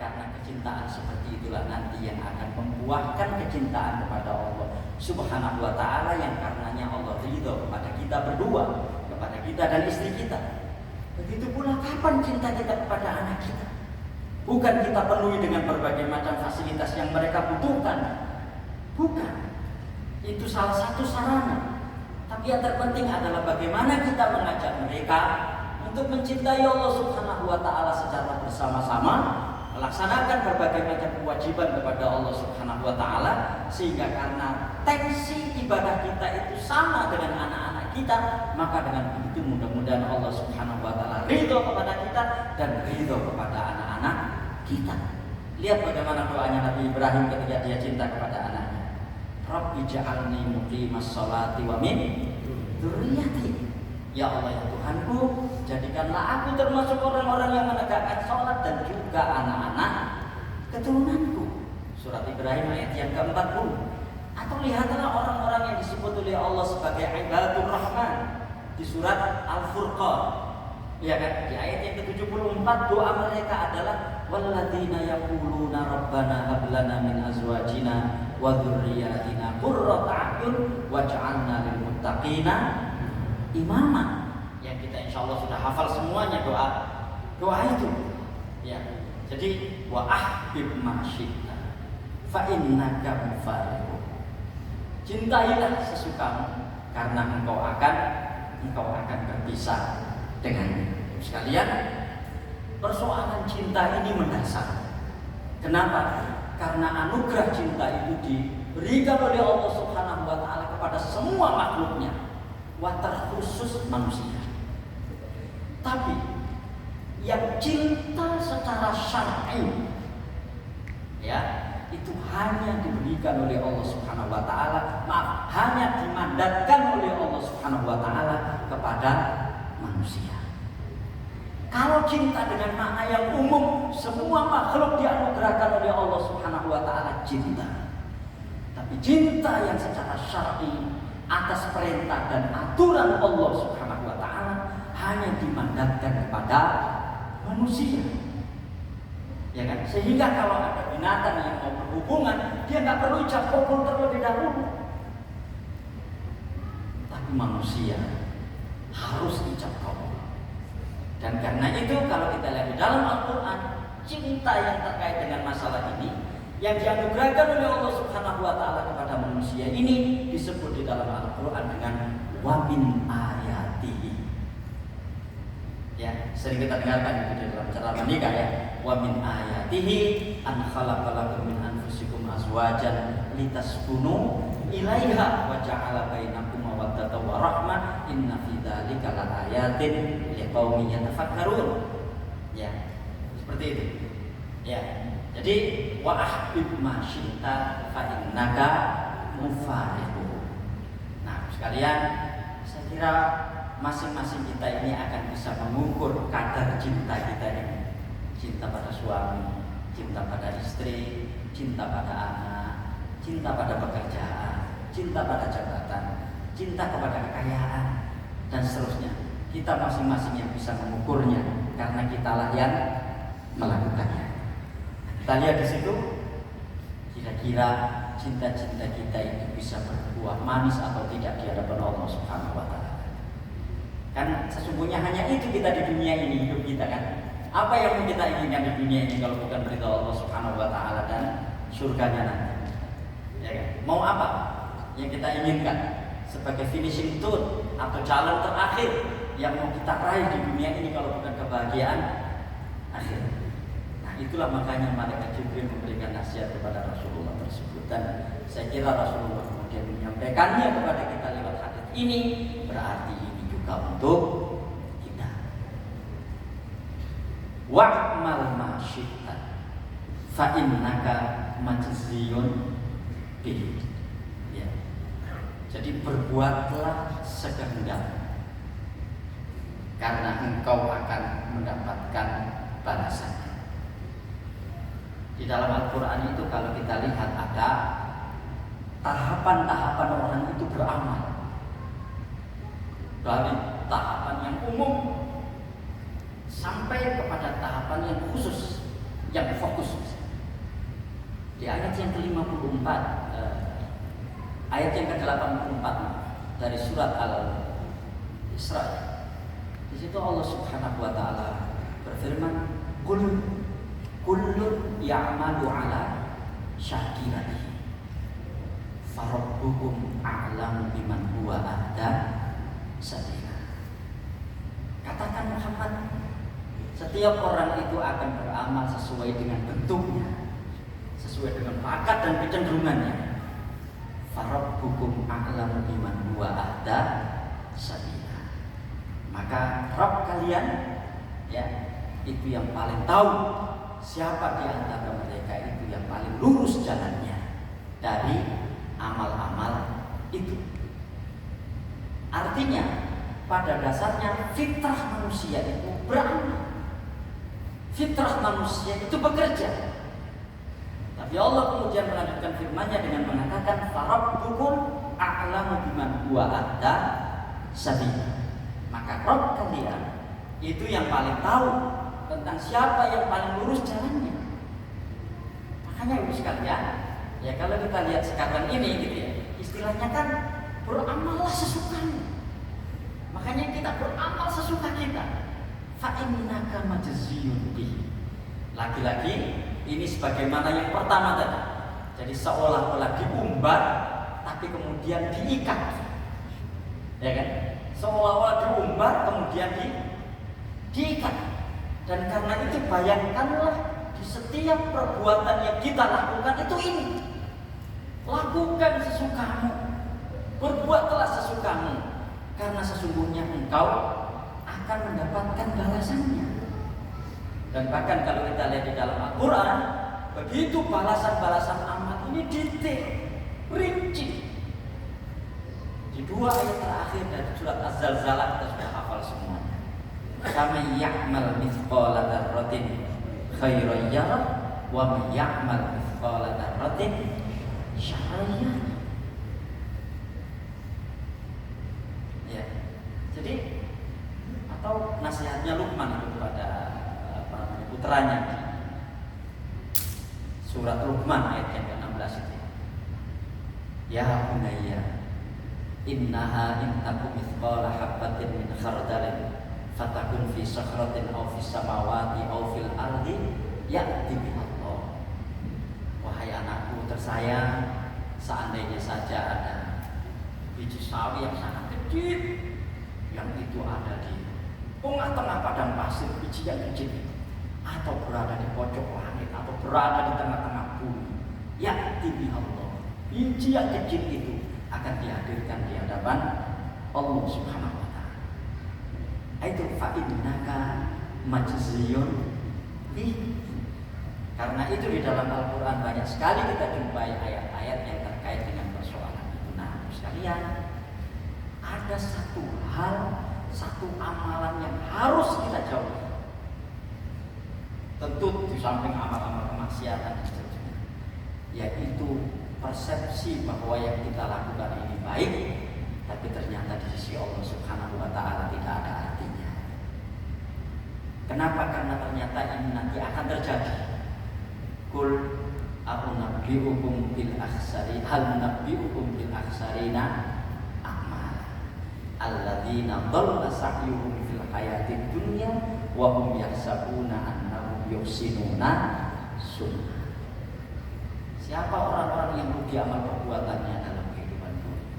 karena kecintaan seperti itulah nanti yang akan membuahkan kecintaan kepada Allah Subhanahu wa taala, yang karenanya Allah ridho kepada kita berdua, kepada kita dan istri kita. Begitu pula kapan cinta kita kepada anak kita. Bukan kita penuhi dengan berbagai macam fasilitas yang mereka butuhkan. Bukan. Itu salah satu sarana. Tapi yang terpenting adalah bagaimana kita mengajak mereka untuk mencintai Allah Subhanahu wa taala secara bersama-sama, melaksanakan berbagai macam kewajiban kepada Allah Subhanahu wa taala, sehingga karena tensi ibadah kita itu sama dengan anak-anak kita, maka dengan begitu mudah-mudahan Allah Subhanahu wa taala ridho kepada kita dan ridho kepada anak-anak kita. Lihat bagaimana doanya Nabi Ibrahim ketika dia cinta kepada anaknya. Rabbi ja'alni muqimas sholati wa min dzurriyyati. Ya Allah ya Tuhanku, jadikanlah aku termasuk orang-orang yang menegakkan sholat dan juga anak-anak keturunanku. Surat Ibrahim ayat yang ke-40. Atau lihatlah orang-orang yang disebut oleh Allah sebagai ibadur rahman di surat Al-Furqan. Ya kan, di ayat yang ke-74 doa mereka adalah walladzina yaquluna rabbana hab lana min azwajina wa dzurriyyatina qurrata a'yun waj'alna lil muttaqina imama. Yang kita insyaallah sudah hafal semuanya doa itu. Ya. Jadi wa ahbib ma syi'ta fa innaka mufariqu. Cintailah sesukamu karena engkau akan berpisah dengannya. Sekalian, persoalan cinta ini mendasar. Kenapa? Karena anugerah cinta itu diberikan oleh Allah Subhanahu wa taala kepada semua makhluknya, wa terkhusus manusia. Tapi yang cinta secara syar'i, ya, itu hanya diberikan oleh Allah Subhanahu wa taala, hanya dimandatkan oleh Allah Subhanahu wa taala kepada manusia. Kalau cinta dengan makna yang umum, semua makhluk dianugerahkan oleh Allah Subhanahu wa taala cinta. Tapi cinta yang secara syar'i atas perintah dan aturan Allah Subhanahu wa taala hanya dimandatkan kepada manusia. Ya kan? Sehingga kalau ada binatang yang mau berhubungan, dia nggak perlu ucap kokol terlebih dahulu. Tapi manusia harus ucap kokol. Dan karena itu kalau kita lihat di dalam Al-Quran, cinta yang terkait dengan masalah ini yang dianugerahkan oleh Allah Subhanahu wa taala kepada manusia ini disebut di dalam Al-Quran dengan wa min ayatihi. Ya, sering kita dengarkan itu di dalam cara menikah ya. Wa min ayatihi an khalaqalakum min anfusikum azwajan litaskunu ilaiha wa ja'ala bainakum mawaddatan wa rahmah inna fi dzalika laayatin liqaumin yatafakkarun. Ya, seperti itu. Ya. Jadi wa ahbib ma syi'ta fa innaka mufariqu. Nah, sekalian, saya kira masing-masing kita ini akan bisa mengukur kadar cinta kita ini. Cinta pada suami, cinta pada istri, cinta pada anak, cinta pada pekerjaan, cinta pada jabatan, cinta kepada kekayaan, dan seterusnya. Kita masing-masing yang bisa mengukurnya karena kitalah yang melakukannya. Kita lihat di situ, kira-kira cinta-cinta kita ini bisa berbuah manis atau tidak di hadapan Allah Subhanahu wa taala. Kan sesungguhnya hanya itu kita di dunia ini, hidup kita kan. Apa yang kita inginkan di dunia ini kalau bukan berita Allah Subhanahu wa taala dan surganya nanti? Ya kan? Mau apa yang kita inginkan sebagai finishing tune atau jalan terakhir yang mau kita raih di dunia ini kalau bukan kebahagiaan akhir? Itulah makanya malaikat Jibril memberikan nasihat kepada Rasulullah tersebut, dan saya kira Rasulullah kemudian menyampaikannya kepada kita lewat hadis ini. Berarti ini juga untuk kita. Wa'mal ma syi'ta fa innaka majziyun bihi. Ya. Jadi berbuatlah sekehendak karena engkau akan mendapatkan balasan. Di dalam Al-Quran itu kalau kita lihat ada tahapan-tahapan orang itu beramal. Dari tahapan yang umum sampai kepada tahapan yang khusus, yang fokus. Di ayat yang ke-54, ayat yang ke-84 dari surat Al-Isra, di situ Allah Subhanahu wa taala berfirman, Kullun ya'malu ala syakiratihi farabbukum a'lamu biman huwa ahda sabila. Katakan Muhammad, setiap orang itu akan beramal sesuai dengan bentuknya, sesuai dengan bakat dan kecenderungannya. Farabbukum a'lamu biman huwa ahda sabila. Maka Rabb kalian, ya, itu yang paling tahu siapa di antara mereka itu yang paling lurus jalannya dari amal-amal itu. Artinya pada dasarnya fitrah manusia itu beramal, fitrah manusia itu bekerja. Tapi Allah kemudian melanjutkan firman-Nya dengan mengatakan farabbukum a'lamu biman huwa ahda sabila. Maka Rabb kalian itu yang paling tahu tentang siapa yang paling lurus jalannya. Makanya ibu sekalian, ya kalau kita lihat sekarang ini gitu ya, istilahnya kan beramallah sesukamu. Makanya kita beramal sesuka kita. Fa innaka majziyun bihi. Lagi-lagi ini sebagaimana yang pertama tadi. Jadi seolah-olah diumbar tapi kemudian diikat. Ya kan? Seolah-olah diumbar kemudian diikat. Dan karena itu bayangkanlah di setiap perbuatan yang kita lakukan itu ini. Lakukan sesukamu, berbuatlah sesukamu, karena sesungguhnya engkau akan mendapatkan balasannya. Dan bahkan kalau kita lihat di dalam Al-Quran, begitu balasan-balasan amal ini detail, rinci. Di 2 ayat terakhir dari surat Az-Zalzalah kita sudah hafal semuanya. Kama ya'mal mithqala dzarratin khairan yarah wa may ya'mal mithqala dzarratin syarran yarah. Ya. Jadi atau nasihatnya Luqman itu kepada putranya, surat Luqman ayat yang ke-16 itu. Ya bunayya, innaha in takum mithqala habatin min khardalin fatakun fi sakhratin aw fis samawati aw fil ardi ya'ti bihallah. Wahai anakku tersayang, seandainya saja ada biji sawi yang sangat kecil yang itu ada di tengah-tengah padang pasir, biji yang kecil itu, atau berada di pojok langit, atau berada di tengah-tengah bumi, ya'ti bihallah, biji yang kecil itu akan dihadirkan di hadapan Allah Subhanahu wa ta'ala. Itu fa'innaka majziyun bih. Karena itu di dalam Al-Quran banyak sekali kita jumpai ayat-ayat yang terkait dengan persoalan itu. Nah, sekalian, ada satu hal, satu amalan yang harus kita jauhi. Tentu di samping amal-amal kemaksiatan dan seterusnya, yaitu persepsi bahwa yang kita lakukan ini baik, tapi ternyata di sisi Allah Subhanahu wa ta'ala tidak ada artinya. Kenapa? Karena ternyata ini nanti akan terjadi. Qul a'unabbi'ukum bil akhsari hal nabbi'ukum bil akhsarina a'mal alladzina dhalla sa'yuhum fil hayatid dunya wa hum yahsabuna annahum yuhsinuna sunnah. Siapa orang-orang yang rugi amal perbuatannya dalam kehidupan dunia?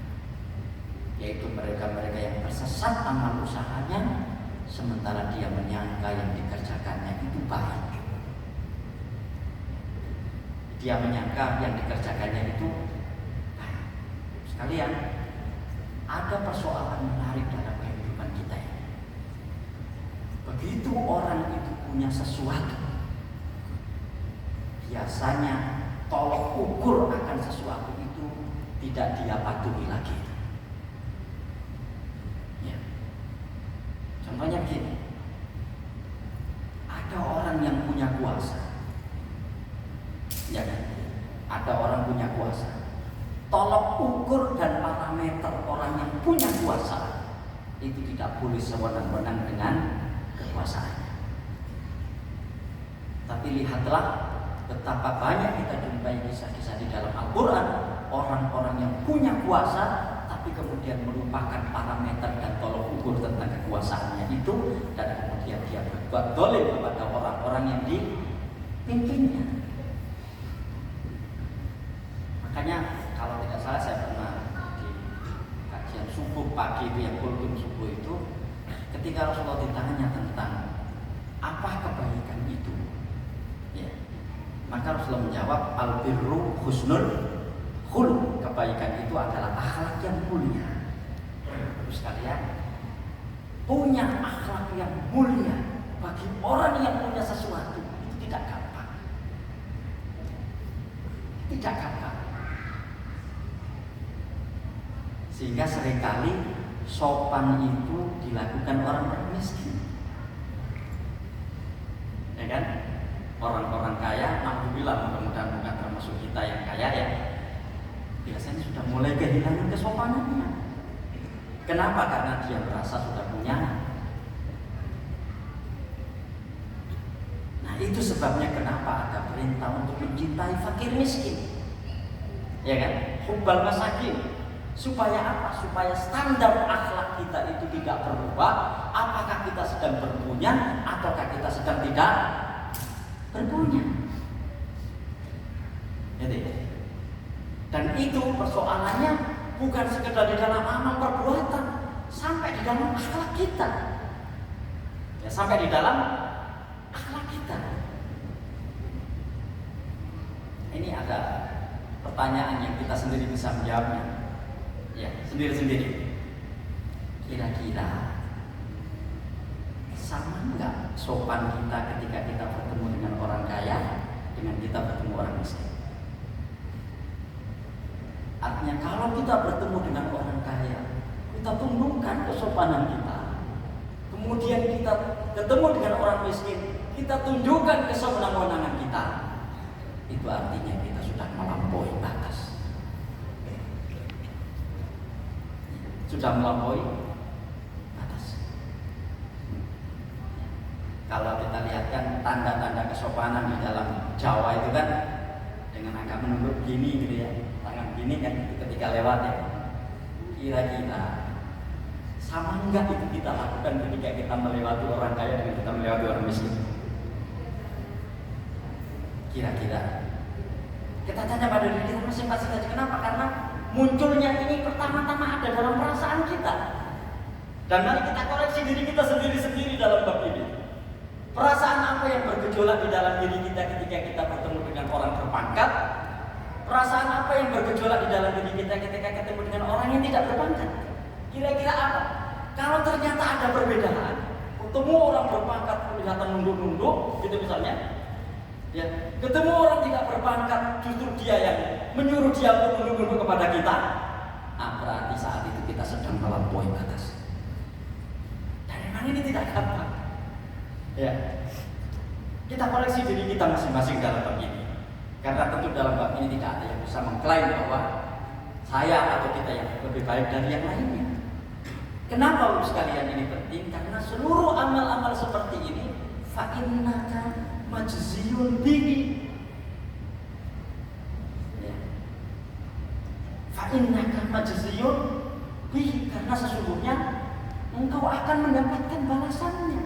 Yaitu mereka-mereka yang tersesat amal usahanya, sementara dia menyangka yang dikerjakannya itu baik. Dia menyangka yang dikerjakannya itu baik. Sekalian, ada persoalan menarik dalam kehidupan kita ini. Begitu orang itu punya sesuatu, biasanya tolok ukur akan sesuatu itu tidak dia patuhi lagi. Ya. Contohnya begini, ada orang yang punya kuasa, ya kan? Ada orang punya kuasa. Tolok ukur dan parameter orang yang punya kuasa itu tidak boleh sewenang-wenang dengan kekuasaannya. Tapi lihatlah betapa banyak kita jumpai kisah-kisah di dalam Al-Quran, orang-orang yang punya kuasa tapi kemudian melupakan parameter dan tolok ukur tentang kekuasaannya itu, dan kemudian dia berbuat zalim kepada orang-orang yang dipimpinnya. Makanya kalau tidak salah saya pernah di kajian subuh pagi itu, yang kultum subuh itu, ketika Rasulullah ditanya tentang apa kebaikan itu, ya, maka Rasulullah menjawab, al-birru husnul khuluq. Kebaikan itu adalah akhlak yang mulia. Terus kalian punya akhlak yang mulia bagi orang yang punya sesuatu itu tidak gampang. Tidak gampang. Sehingga seringkali sopan itu dilakukan orang-orang miskin. Ya kan? Orang-orang kaya, alhamdulillah, mudah-mudahan bukan termasuk kita yang kaya ya, biasanya sudah mulai kehilangan kesopanannya. Kenapa? Karena dia merasa sudah punya. Nah, itu sebabnya kenapa ada perintah untuk mencintai fakir miskin, ya kan? Hubbal masakin. Supaya apa? Supaya standar akhlak kita itu tidak berubah. Apakah kita sedang berpunya ataukah kita sedang tidak berpunya. Jadi, dan itu persoalannya bukan sekedar di dalam amal perbuatan, sampai di dalam akhlak kita. Ya, sampai di dalam akhlak kita. Ini ada pertanyaan yang kita sendiri bisa menjawabnya. Ya, sendiri-sendiri. Kira-kira sama enggak sopan kita ketika kita bertemu dengan orang kaya dengan kita bertemu orang miskin? Artinya kalau kita bertemu dengan orang kaya, kita tundukkan kesopanan kita. Kemudian kita ketemu dengan orang miskin, kita tunjukkan kesewenang-wenangan kita. Itu artinya kita sudah melampaui batas. Sudah melampaui batas. Kalau kita lihat kan tanda-tanda kesopanan di dalam Jawa itu kan dengan agak menunduk gini gitu ya, tangan gini kan ketika lewat ya. Kira-kira sama enggak itu kita lakukan ketika kita melewati orang kaya dengan kita melewati orang miskin? Kira-kira kita tanya pada diri kita masing-masing saja. Kenapa? Karena munculnya ini pertama-tama ada dalam perasaan kita. Dan mari kita koreksi diri kita sendiri-sendiri dalam bab ini. Perasaan apa yang bergejolak di dalam diri kita ketika kita bertemu dengan orang berpangkat? Perasaan apa yang bergejolak di dalam diri kita ketika ketemu dengan orang yang tidak berpangkat? Kira-kira apa? Kalau ternyata ada perbedaan, ketemu orang berpangkat kelihatan nunduk-nunduk, gitu misalnya, ya, ketemu orang tidak berpangkat, justru dia yang menyuruh dia untuk nunduk-nunduk kepada kita. Berarti saat itu kita sedang melampaui batas. Dan memang ini tidak gampang. Ya, kita koreksi diri kita masing-masing dalam bab ini. Karena tentu dalam bab ini tidak ada yang bisa mengklaim bahwa saya atau kita yang lebih baik dari yang lainnya. Kenapa Bapak sekalian ini penting? Karena seluruh amal-amal seperti ini fa'innaka majziyun bihi. Ya. Fa'innaka majziyun bihi, karena sesungguhnya engkau akan mendapatkan balasannya.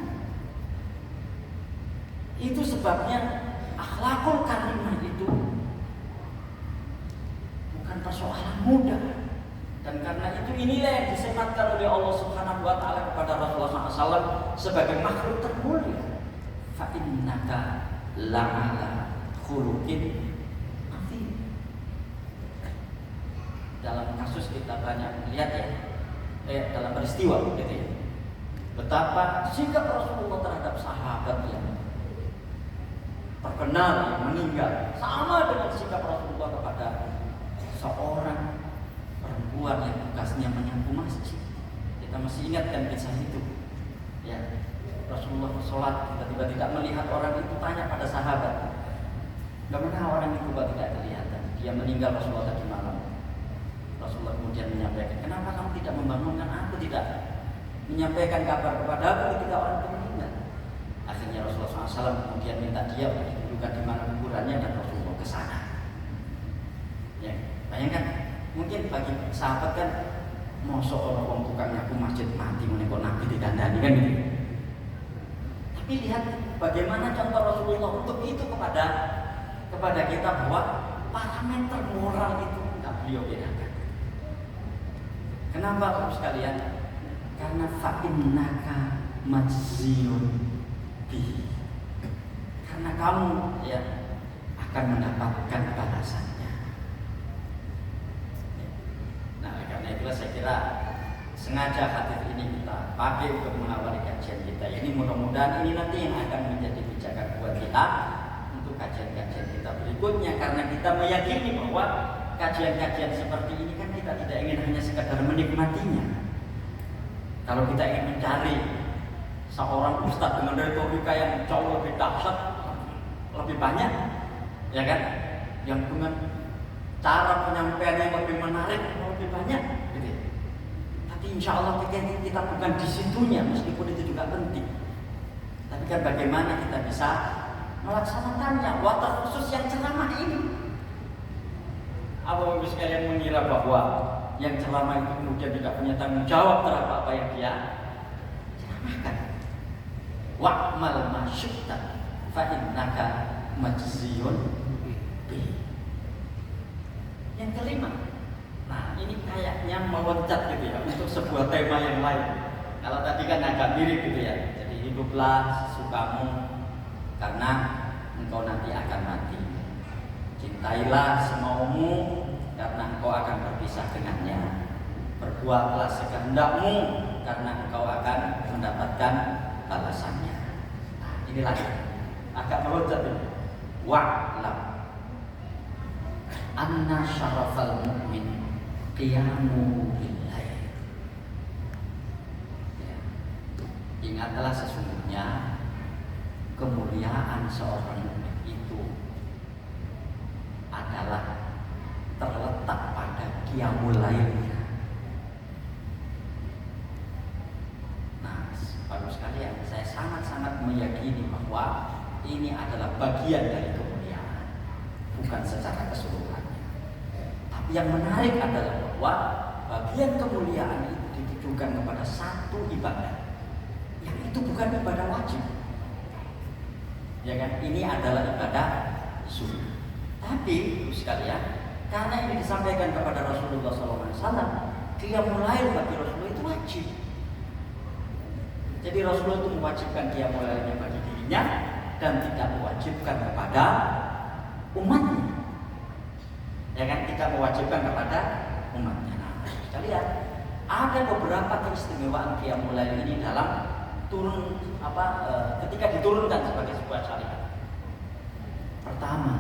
Itu sebabnya akhlakul karimah itu bukan persoalan mudah. Dan karena itu inilah yang disematkan oleh Allah Subhanahu wa taala kepada Rasulullah SAW sebagai makhluk termulia. Fa innaka la'ala khuluqin azim. Dalam kasus kita banyak melihat ya, dalam peristiwa gitu ya, betapa sikap Rasulullah terhadap sahabat yang terkenal yang meninggal sama dengan sikap Rasulullah kepada seorang perempuan yang tugasnya menyapu masjid. Kita masih ingat kan kisah itu ya, Rasulullah sholat tiba-tiba tidak melihat orang itu, tanya pada sahabat, bagaimana orang itu kok tidak kelihatan, dia meninggal Rasulullah tadi malam. Rasulullah kemudian menyampaikan, kenapa kamu tidak membangunkan aku, tidak menyampaikan kabar kepada aku ketika orang itu meninggal? Akhirnya Rasulullah SAW kemudian minta dia untuk dudukkan di mana kuburannya, dan Rasulullah ke sana. Ya, bayangkan, mungkin bagi sahabat kan, mosok orang tukang nyapu masjid mati menengok Nabi dikandani kan gitu. Tapi lihat bagaimana contoh Rasulullah untuk itu kepada kita, bahwa parameter moral itu enggak beliau bedakan. Kenapa Bapak sekalian? Karena fa'innaka majziyun bihi, karena kamu ya akan mendapatkan balasannya. Nah, karena itulah saya kira sengaja hadis ini kita pakai untuk mengawali kajian kita. Ini mudah-mudahan ini nanti yang akan menjadi pijakan buat kita untuk kajian-kajian kita berikutnya, karena kita meyakini bahwa kajian-kajian seperti ini kan kita tidak ingin hanya sekadar menikmatinya. Kalau kita ingin mencari seorang ustadz dengan retorika yang jauh lebih dahsyat, lebih banyak, ya kan, yang dengan cara penyampaian yang lebih menarik, lebih banyak, gitu. Tapi insya Allah kita bukan di situnya, meskipun itu juga penting. Tapi kan bagaimana kita bisa melaksanakannya, watak khusus yang ceramah ini. Apa Bapak sekalian mengira bahwa yang ceramah itu kemudian tidak punya tanggung jawab terhadap apa yang dia ceramahkan? Wa'mal ma syi'ta fa innaka majziyun bihi. Yang kelima, nah ini kayaknya meloncat gitu ya untuk sebuah tema yang lain. Kalau tadi kan agak mirip gitu ya. Jadi hiduplah sesukamu karena engkau nanti akan mati. Cintailah semaumu karena engkau akan berpisah dengannya. Berbuatlah sekehendakmu karena engkau akan mendapatkan balasannya. Nah, inilah agak meloncat ini. Wa'lam anna syarafal mu'min qiyamu billail. Ya. Ingatlah sesungguhnya kemuliaan seorang mukmin itu adalah terletak pada qiyamul lailnya. Nah, baru sekalian, saya sangat-sangat meyakini bahwa ini adalah bagian dari kemuliaan, bukan secara keseluruhannya. Tapi yang menarik adalah bahwa bagian kemuliaan itu ditujukan kepada satu ibadah, yang itu bukan ibadah wajib. Ya kan? Ini adalah ibadah sunnah. Tapi sekalian, karena ini disampaikan kepada Rasulullah SAW, qiyamul lail bagi Rasulullah itu wajib. Jadi Rasulullah itu mewajibkan qiyamul lailnya bagi dirinya dan tidak mewajibkan kepada umatnya. Ya kan? Tidak mewajibkan kepada umatnya. Nah, sekalian, ada beberapa keistimewaan qiyamul lail ini dalam ketika diturunkan sebagai sebuah syariat. Pertama,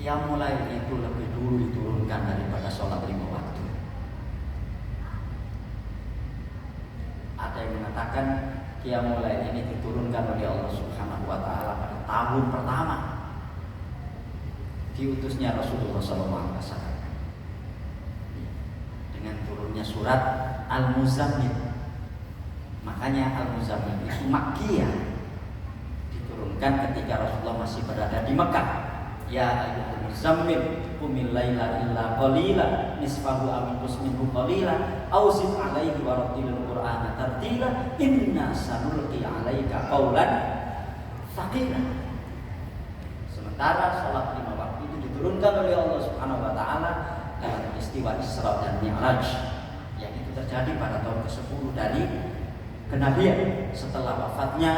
qiyamul lail itu lebih dulu diturunkan daripada sholat 5 waktu. Ada yang mengatakan qiyamul lail ini diturunkan oleh Allah Subhanahu wa taala pada tahun pertama diutusnya Rasulullah SAW dengan turunnya surat Al-Muzammil. Makanya Al-Muzammil itu Makkiyah, diturunkan ketika Rasulullah masih berada di Mekah. Ya ayyuhal muzammil qumil laila illa qalila nisfahu aw inqus minhu qalila aw zid 'alaihi wa rattilil qur'ana tartila inna sanulqi 'alaika qawlan tsaqila. Sementara salat 5 waktu itu diturunkan oleh Allah Subhanahu wa taala dalam peristiwa Isra dan Mi'raj yang itu terjadi pada tahun ke-10 dari kenabian setelah wafatnya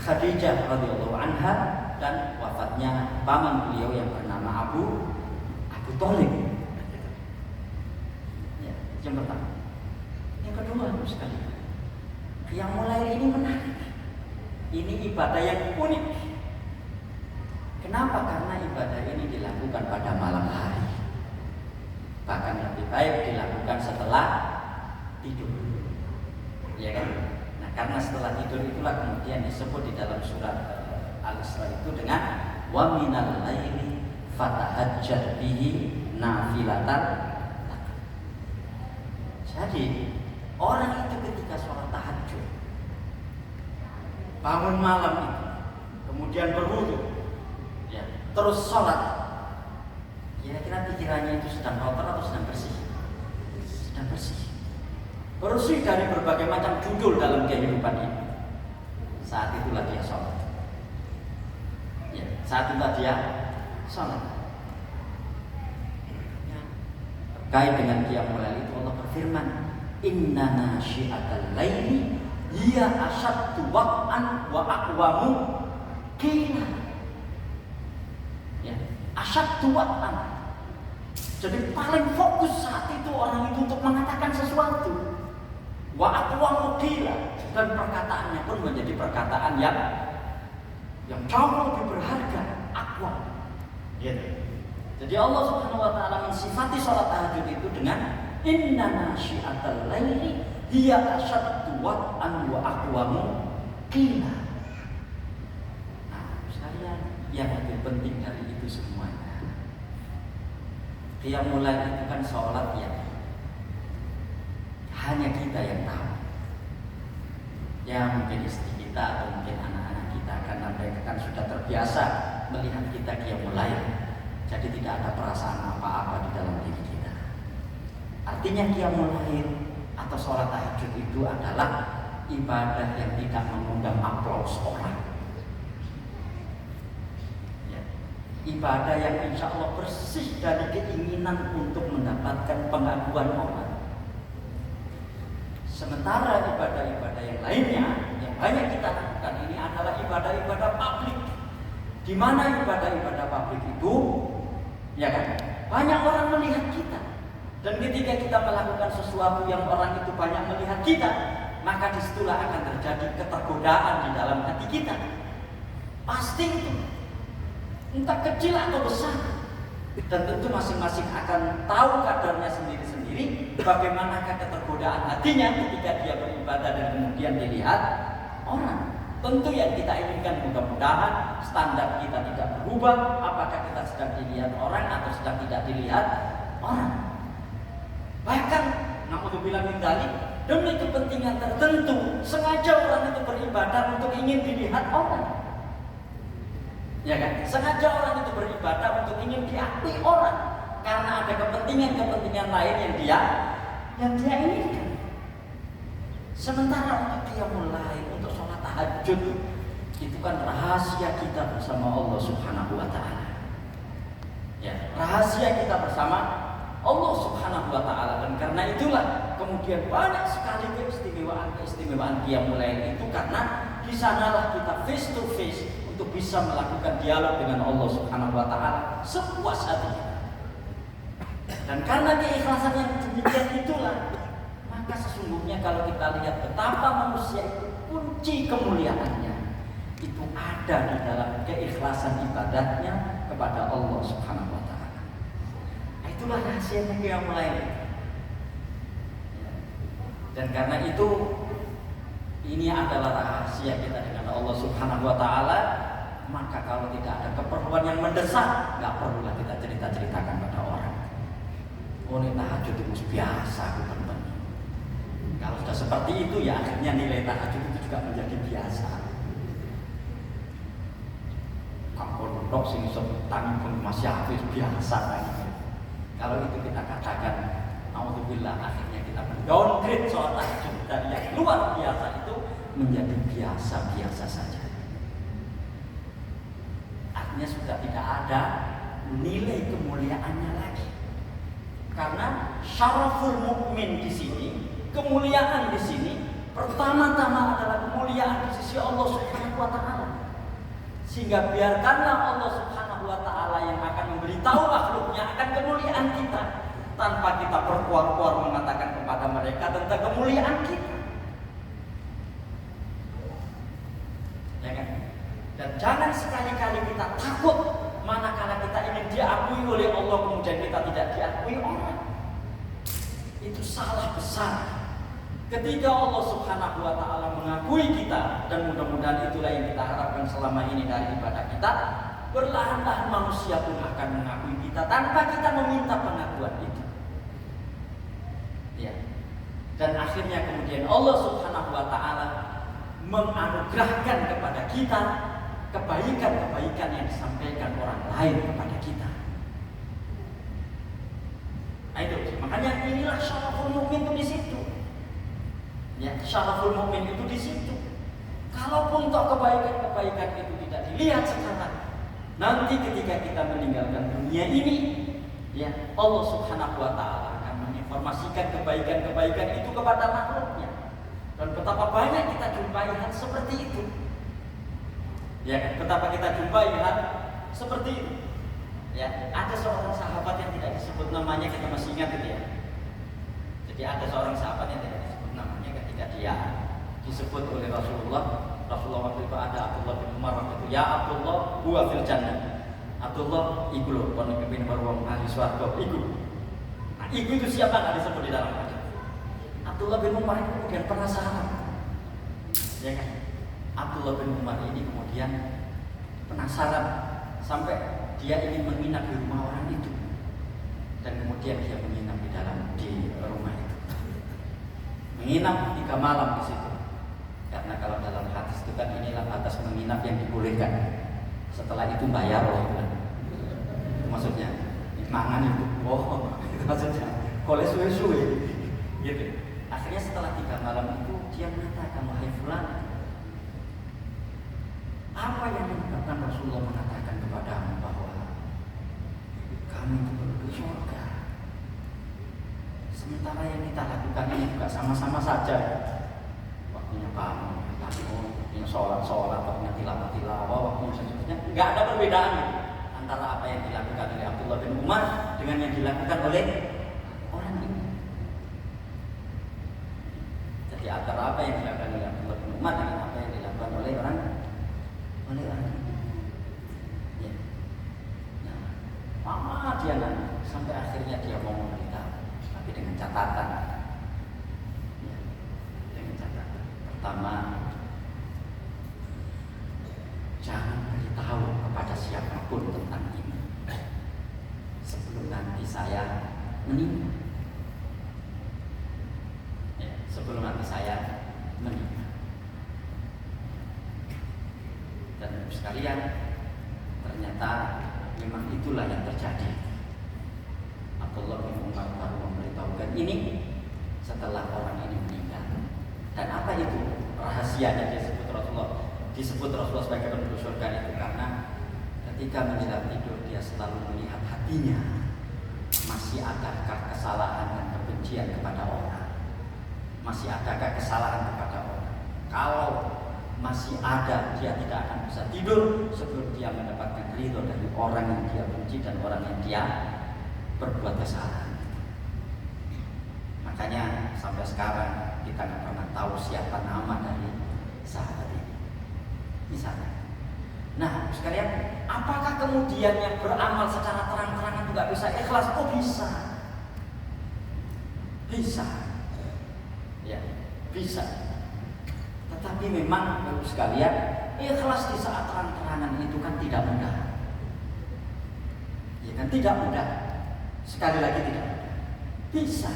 Khadijah radhiyallahu anha dan wafatnya paman beliau yang bernama Abu Thalib. Ya, yang pertama. Yang kedua, sekali, qiyamul lail ini menarik. Ini ibadah yang unik. Kenapa? Karena ibadah ini dilakukan pada malam hari. Bahkan lebih baik dilakukan setelah tidur. Ya kan? Nah, karena setelah tidur itulah kemudian disebut di dalam surat Al-Isra itu dengan wa minal laili fatahajjat bihi nafilatan. Jadi orang itu ketika sholat tahajud bangun malam itu kemudian berwudu ya, terus sholat, kira-kira pikirannya itu sedang kotor atau sedang bersih? Sedang bersih. Bersih dari berbagai macam judul dalam kehidupan ini. Saat itulah dia sholat. Ya, saat itulah dia sholat. Ya. Terkait dengan qiyamul lail itu Allah berfirman, inna nasyi'atal laili hiya asyaddu waq'an wa aqwamu qila. Ya, asyaddu waq'an. Jadi paling fokus saat itu orang itu untuk mengatakan sesuatu. Wa aqwamu qila, dan perkataannya pun menjadi perkataan yang jauh lebih berharga, aqwam. Gitu. Jadi Allah Subhanahu wa taala mensifati salat tahajud itu dengan inna nasyi'atal laili hiya asyaddu waq'an wa aqwamu qila. Nah, sekalian, yang lebih penting dari itu semuanya, qiyamul lail itu kan salat yang hanya kita yang tahu. Ya mungkin istri kita atau mungkin anak-anak kita, karena mereka kan sudah terbiasa melihat kita qiyamul lail. Jadi tidak ada perasaan apa-apa di dalam diri kita. Artinya qiyamul lail atau sholat tahajud itu adalah ibadah yang tidak mengundang aplaus orang. Ya. Ibadah yang insya Allah bersih dari keinginan untuk mendapatkan pengakuan orang. Sementara ibadah-ibadah yang lainnya yang banyak kita lakukan ini adalah ibadah-ibadah publik, di mana ibadah-ibadah publik itu, ya kan, banyak orang melihat kita, dan ketika kita melakukan sesuatu yang orang itu banyak melihat kita, maka disitulah akan terjadi ketergodaan di dalam hati kita. Pasti itu, entah kecil atau besar. Dan tentu masing-masing akan tahu kadarnya sendiri-sendiri bagaimanakah ketergodaan hatinya ketika dia beribadah dan kemudian dilihat orang. Tentu yang kita inginkan mudah-mudahan standar kita tidak berubah, apakah kita sedang dilihat orang atau sedang tidak dilihat orang. Bahkan naudzubillah min dzalik, demi kepentingan tertentu sengaja orang itu beribadah untuk ingin dilihat orang. Ya kan? Sengaja orang itu beribadah untuk ingin diakui orang karena ada kepentingan-kepentingan lain yang dia inginkan. Sementara untuk dia mulai untuk sholat tahajud itu kan rahasia kita bersama Allah Subhanahu wa taala. Ya, rahasia kita bersama Allah Subhanahu wa taala, dan karena itulah kemudian banyak sekali keistimewaan qiyamul lail itu karena di sanalah kita face to face untuk bisa melakukan dialog dengan Allah Subhanahu wa taala sepuas hati kita. Dan karena keikhlasan yang demikian itulah, maka sesungguhnya kalau kita lihat betapa manusia itu kunci kemuliaannya itu ada di dalam keikhlasan ibadahnya kepada Allah Subhanahu wa taala. Itulah rahasianya qiyamul lail. Dan karena itu ini adalah rahasia kita dengan Allah Subhanahu wa taala. Maka kalau tidak ada keperluan yang mendesak, nggak perlulah kita cerita-ceritakan pada orang. Oh, ini tahajud itu biasa, bukan. Kalau sudah seperti itu, ya akhirnya nilai tahajud itu juga menjadi biasa. Kampung dok sing sebutan pun masih habis biasa kan. Kalau itu kita katakan, naudzubillah, akhirnya kita mendowngrade soal tahajud dari yang luar biasa itu menjadi biasa-biasa saja. Artinya sudah tidak ada nilai kemuliaannya lagi. Karena syaraful mukmin di sini, kemuliaan di sini pertama-tama adalah kemuliaan di sisi Allah Subhanahu wa taala. Sehingga biarkanlah Allah Subhanahu wa taala yang akan memberitahu makhluknya akan kemuliaan kita tanpa kita berkuar-kuar mengatakan kepada mereka tentang kemuliaan kita. Ya kan? Dan jangan sekali-kali kita takut manakala kita ingin diakui oleh Allah kemudian kita tidak diakui orang. Itu salah besar. Ketika Allah Subhanahu wa taala mengakui kita, dan mudah-mudahan itulah yang kita harapkan selama ini dari ibadah kita, perlahan-lahan manusia pun akan mengakui kita tanpa kita meminta pengakuan itu. Ya. Dan akhirnya kemudian Allah Subhanahu wa taala menganugerahkan kepada kita kebaikan-kebaikan yang disampaikan orang lain kepada kita. Nah, itu makanya inilah syaraful mukmin itu di situ. Ya, syaraful mukmin itu di situ. Kalaupun toh kebaikan-kebaikan itu tidak dilihat sekarang, nanti ketika kita meninggalkan dunia ini, ya Allah Subhanahu wa taala akan menginformasikan kebaikan-kebaikan itu kepada makhluknya. Dan betapa banyak kita jumpai hal seperti itu. Ya, betapa kita jumpai hal seperti itu. Ya, ada seorang sahabat yang tidak disebut namanya, kita masih ingat itu ya. Jadi ada seorang sahabat yang tidak disebut namanya ketika dia disebut oleh Rasulullah waktu itu ada Abdullah bin Umar waktu itu, ya Abdullah huwa fil jannah. Abdullah iku lho kon kepengin wong ahli swarga iku. Nah, iku itu siapa enggak disebut di dalam hadis. Abdullah bin Umar itu kemudian penasaran. Ya kan? Abdullah bin Umar ini kemudian penasaran sampai dia ingin menginap di rumah orang itu, dan kemudian dia menginap di rumah itu, menginap 3 malam di situ. Karena kalau dalam hadis itu kan inilah batas menginap yang dibolehkan. Setelah itu bayar loh, itu maksudnya mangan itu, itu maksudnya boleh suwe-suwe, gitu. Akhirnya setelah 3 malam itu dia mengatakan, wahai fulan, apa yang menyebabkan Rasulullah mengatakan kepadamu bahwa kamu itu perlu surga, sementara yang kita lakukan ini juga sama-sama saja. Waktunya kamu, waktunya sholat, waktunya tilawah, waktunya seterusnya. Nggak ada perbedaan antara apa yang dilakukan oleh Abdullah bin Umar dengan yang dilakukan oleh orang ini. Jadi antara apa yang dia nanya, sampai akhirnya dia mau memberitahu, tapi dengan catatan. Ya, dengan catatan. Pertama, jangan beritahu kepada siapapun tentang ini sebelum nanti saya meninggal. Ya, sebelum nanti saya meninggal. Dan sekalian, ternyata memang itulah yang terjadi. Abdullah bin Umar baru memberitahukan ini setelah orang ini meninggal. Dan apa itu rahasianya disebut Rasulullah sebagai penduduk surga itu karena ketika menjelang tidur dia selalu melihat hatinya masih adakah kesalahan dan kebencian kepada orang, masih adakah kesalahan kepada orang. Kalau masih ada, dia tidak akan bisa tidur sebelum dia mendapatkan ridho dari orang yang dia benci dan orang yang dia berbuat kesalahan. Makanya sampai sekarang kita nggak pernah tahu siapa nama dari sahabat ini. Misalnya, nah sekalian, apakah kemudian yang beramal secara terang-terangan juga bisa ikhlas? Oh bisa, ya bisa. Tetapi memang Bapak sekalian, ikhlas di saat terang-terangan itu kan tidak mudah. Ya kan, tidak mudah. Sekali lagi tidak mudah. Bisa.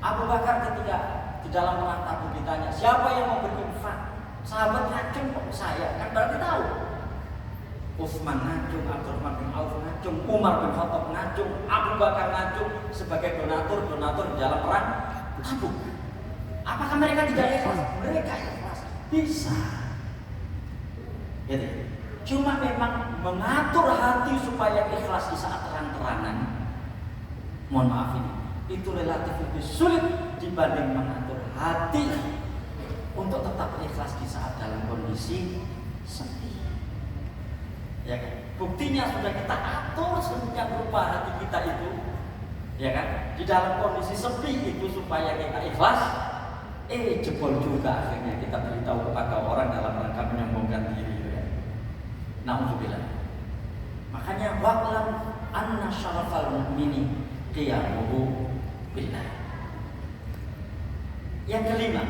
Abu Bakar ketika di dalam perang Tabuk ditanya, siapa yang mau berinfak? Sahabat ngacung kok saya, kan berarti tahu. Utsman ngacung, Abdurrahman bin Auf ngacung, Umar bin Khattab ngacung, Abu Bakar ngacung sebagai donatur di dalam perang Tabuk. Apakah mereka tidak ikhlas? Mereka ikhlas. Bisa. Gitu. Cuma memang mengatur hati supaya ikhlas di saat terang-terangan, mohon maaf ini, itu relatif lebih sulit dibanding mengatur hati untuk tetap ikhlas di saat dalam kondisi sepi. Ya kan? Buktinya sudah kita atur sedemikian rupa hati kita itu, ya kan? Di dalam kondisi sepi itu supaya kita ikhlas. Jebol juga akhirnya kita beritahu kepada orang dalam rangka menyombongkan diri. Na'udzubillah. Makanya wa'lam anna syarafal mu'mini qiyamuhu billah. Yang kelima,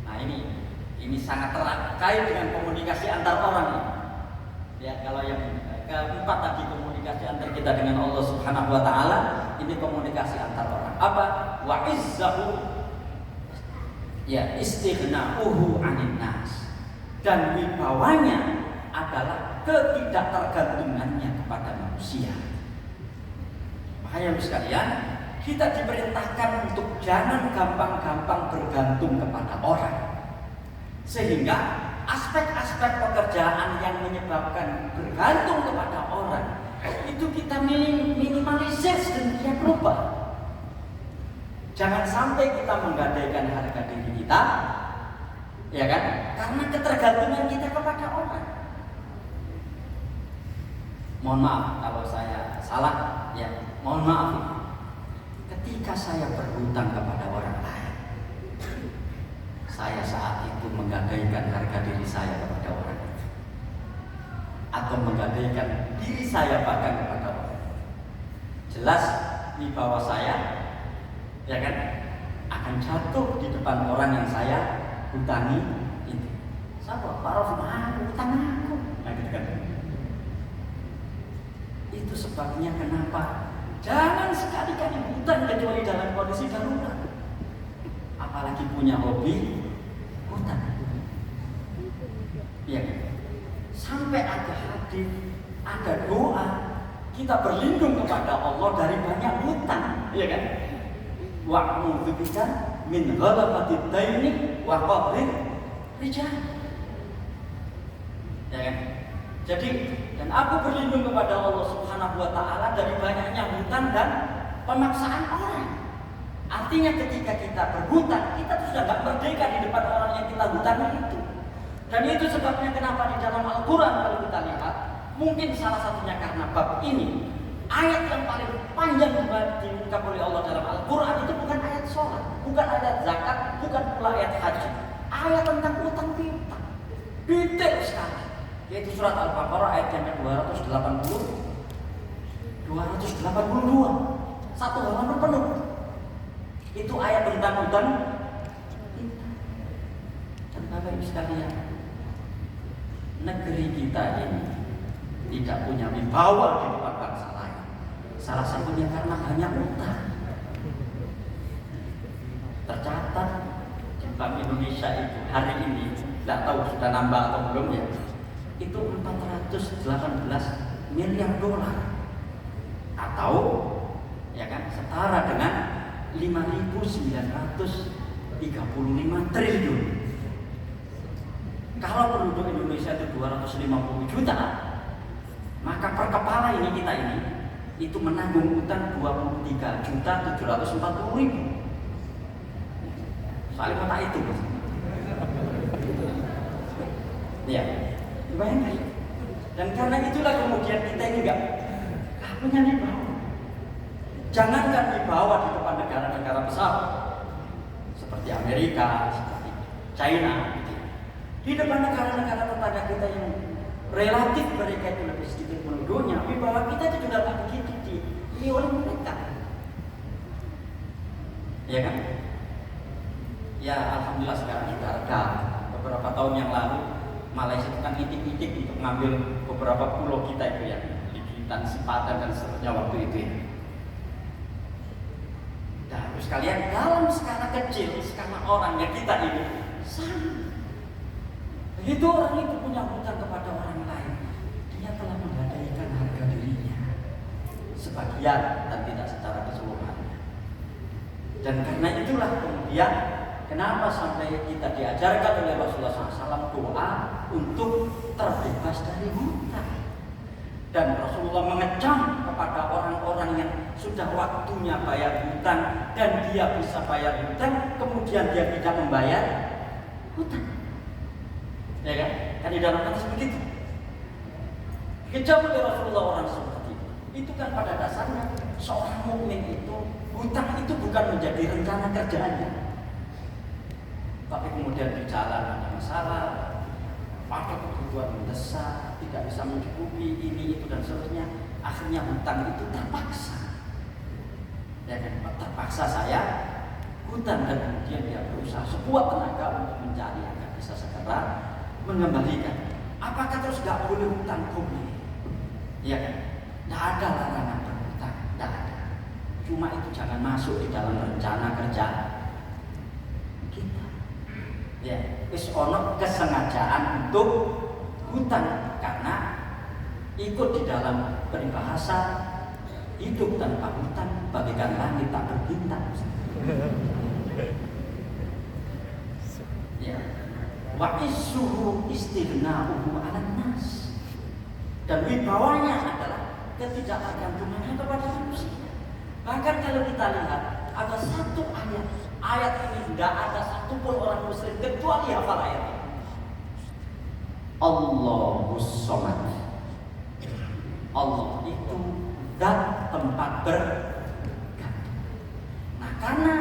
nah ini sangat terkait dengan komunikasi antar orang. Ya, kalau yang keempat tadi komunikasi antar kita dengan Allah Subhanahu wa taala, ini komunikasi antar orang. Apa? Wa izzahu, ya, istighna'uhu 'anil nas. Dan wibawanya adalah ketidaktergantungannya kepada manusia. Makanya sekalian, kita diperintahkan untuk jangan gampang-gampang bergantung kepada orang. Sehingga aspek-aspek pekerjaan yang menyebabkan bergantung kepada orang itu kita minimalisir sedemikian rupa. Jangan sampai kita menggadaikan harga diri kita, ya kan? Karena ketergantungan kita kepada orang. Mohon maaf kalau saya salah, ya mohon maaf. Ketika saya berhutang kepada orang lain, saya saat itu menggadaikan harga diri saya kepada orang itu, atau menggadaikan diri saya bahkan kepada orang. Jelas di bawah saya, ya kan, akan jatuh di depan orang yang saya hutangi itu. Siapa? Pak Rafi, hutang aku. Nah, gitu kan. Itu sebabnya kenapa jangan sekali-kali hutang kecuali dalam kondisi darurat. Apalagi punya hobi hutang. Ya, sampai ada hadis, ada doa, kita berlindung kepada Allah dari banyak hutang, ya kan? Wa'udzu bika min ghalabatid daini wa qahrir rijal. Ya kan? Jadi, dan aku berlindung kepada Allah Subhanahu wa taala dari banyaknya hutang dan pemaksaan orang. Artinya ketika kita berhutang, kita sudah tidak merdeka di depan orang yang kita hutangi itu. Dan itu sebabnya kenapa di dalam Al-Quran kalau kita lihat, mungkin salah satunya karena bab ini, ayat yang paling panjang diungkap oleh Allah dalam Al-Quran itu bukan ayat sholat, bukan ayat zakat, bukan pula ayat haji. Ayat tentang utang piutang, detail sekali. Yaitu surat Al-Baqarah ayat yang ke-282 282, satu halaman penuh. Itu ayat tentang hutang. Dan Bapak Ibu sekalian, negeri kita ini tidak punya wibawa di depan bangsa lain. Salah satunya karena banyak utang. Tercatat di Bank Indonesia itu hari ini, tidak tahu sudah nambah atau belum ya, itu 418 miliar dolar, atau ya kan setara dengan 5.935 triliun. Kalau penduduk Indonesia itu 250 juta, maka per kepala ini kita ini itu menanggung utang 23.740.000. Soalnya kota itu, ya, bayangkan. Dan karena itulah kemudian kita ini nggak punya wibawa. Jangankan wibawa di depan negara-negara besar seperti Amerika, seperti China, di depan negara-negara tetangga kita yang relatif mereka itu lebih sedikit penduduknya, wibawa kita itu juga tak begitu di oleh mereka, ya kan? Ya alhamdulillah sekarang sudah reda. Beberapa tahun yang lalu Malaysia itu kan itik-itik untuk mengambil beberapa pulau kita itu ya, Ligitan, Sipatan dan seterusnya waktu itu ya. Dan terus kalian dalam skala kecil, skala orang yang kita ini sama. Begitu orang itu punya hutang kepada orang lain, dia telah menggadaikan harga dirinya sebagian dan tidak secara keseluruhan. Dan karena itulah kemudian kenapa sampai kita diajarkan oleh Rasulullah SAW doa untuk terbebas dari hutang. Dan Rasulullah mengecam kepada orang-orang yang sudah waktunya bayar hutang dan dia bisa bayar hutang, kemudian dia tidak membayar hutang. Ya kan? Kan di dalam hadis begitu. Dikecam oleh Rasulullah orang seperti itu. Itu kan pada dasarnya seorang mukmin itu hutang itu bukan menjadi rencana kerjaannya. Tapi kemudian di jalan ada masalah, ada kebutuhan mendesak, tidak bisa mencukupi ini itu dan seterusnya, akhirnya hutang itu terpaksa. Ya kan, terpaksa saya hutang dan kemudian dia berusaha sekuat tenaga untuk mencari agar bisa segera mengembalikan. Apakah terus gak boleh hutang? Boleh. Ya kan, tidak ada larangan berhutang, tidak ada. Cuma itu jangan masuk di dalam rencana kerja kita. Ya, wis ono kesengajaan untuk hutang karena ikut di dalam peribahasa hidup tanpa hutang bagaikan langit tak berbintang. Ya, wa issuhu istighna'uhu 'alan nas. Dan wibawanya adalah ketidaktergantungannya kepada manusia. Bahkan kalau kita lihat ada satu ayat ini tidak ada satupun orang muslim kecuali hafal ayat ini. Allahus Somad. Allah itu zat tempat bergantung. Nah, karena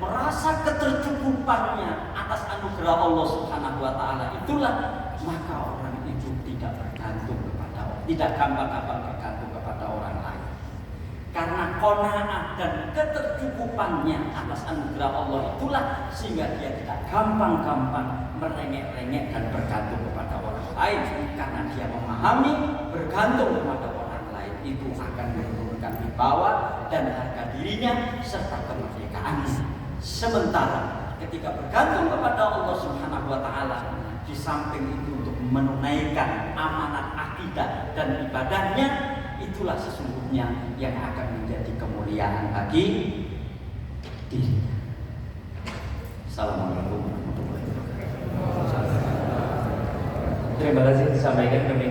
merasa ketercukupannya atas anugerah Allah Subhanahu wa taala, itulah maka orang itu tidak bergantung kepada Allah, tidak gampang-gampang bergantung kepada orang lain. Karena qanaah dan ketercukupannya atas anugerah Allah itulah sehingga dia tidak gampang-gampang merengek-rengek dan bergantung kepada orang lain, karena dia memahami bergantung kepada orang lain itu akan menurunkan wibawa dan harga dirinya serta kemerdekaannya. Sementara ketika bergantung kepada Allah Subhanahu wa taala, di samping itu untuk menunaikan amanat akidah dan ibadahnya, itulah sesungguhnya yang akan menjadi kemuliaan bagi dirinya. Assalamualaikum warahmatullahi wabarakatuh. Terima kasih disampaikan.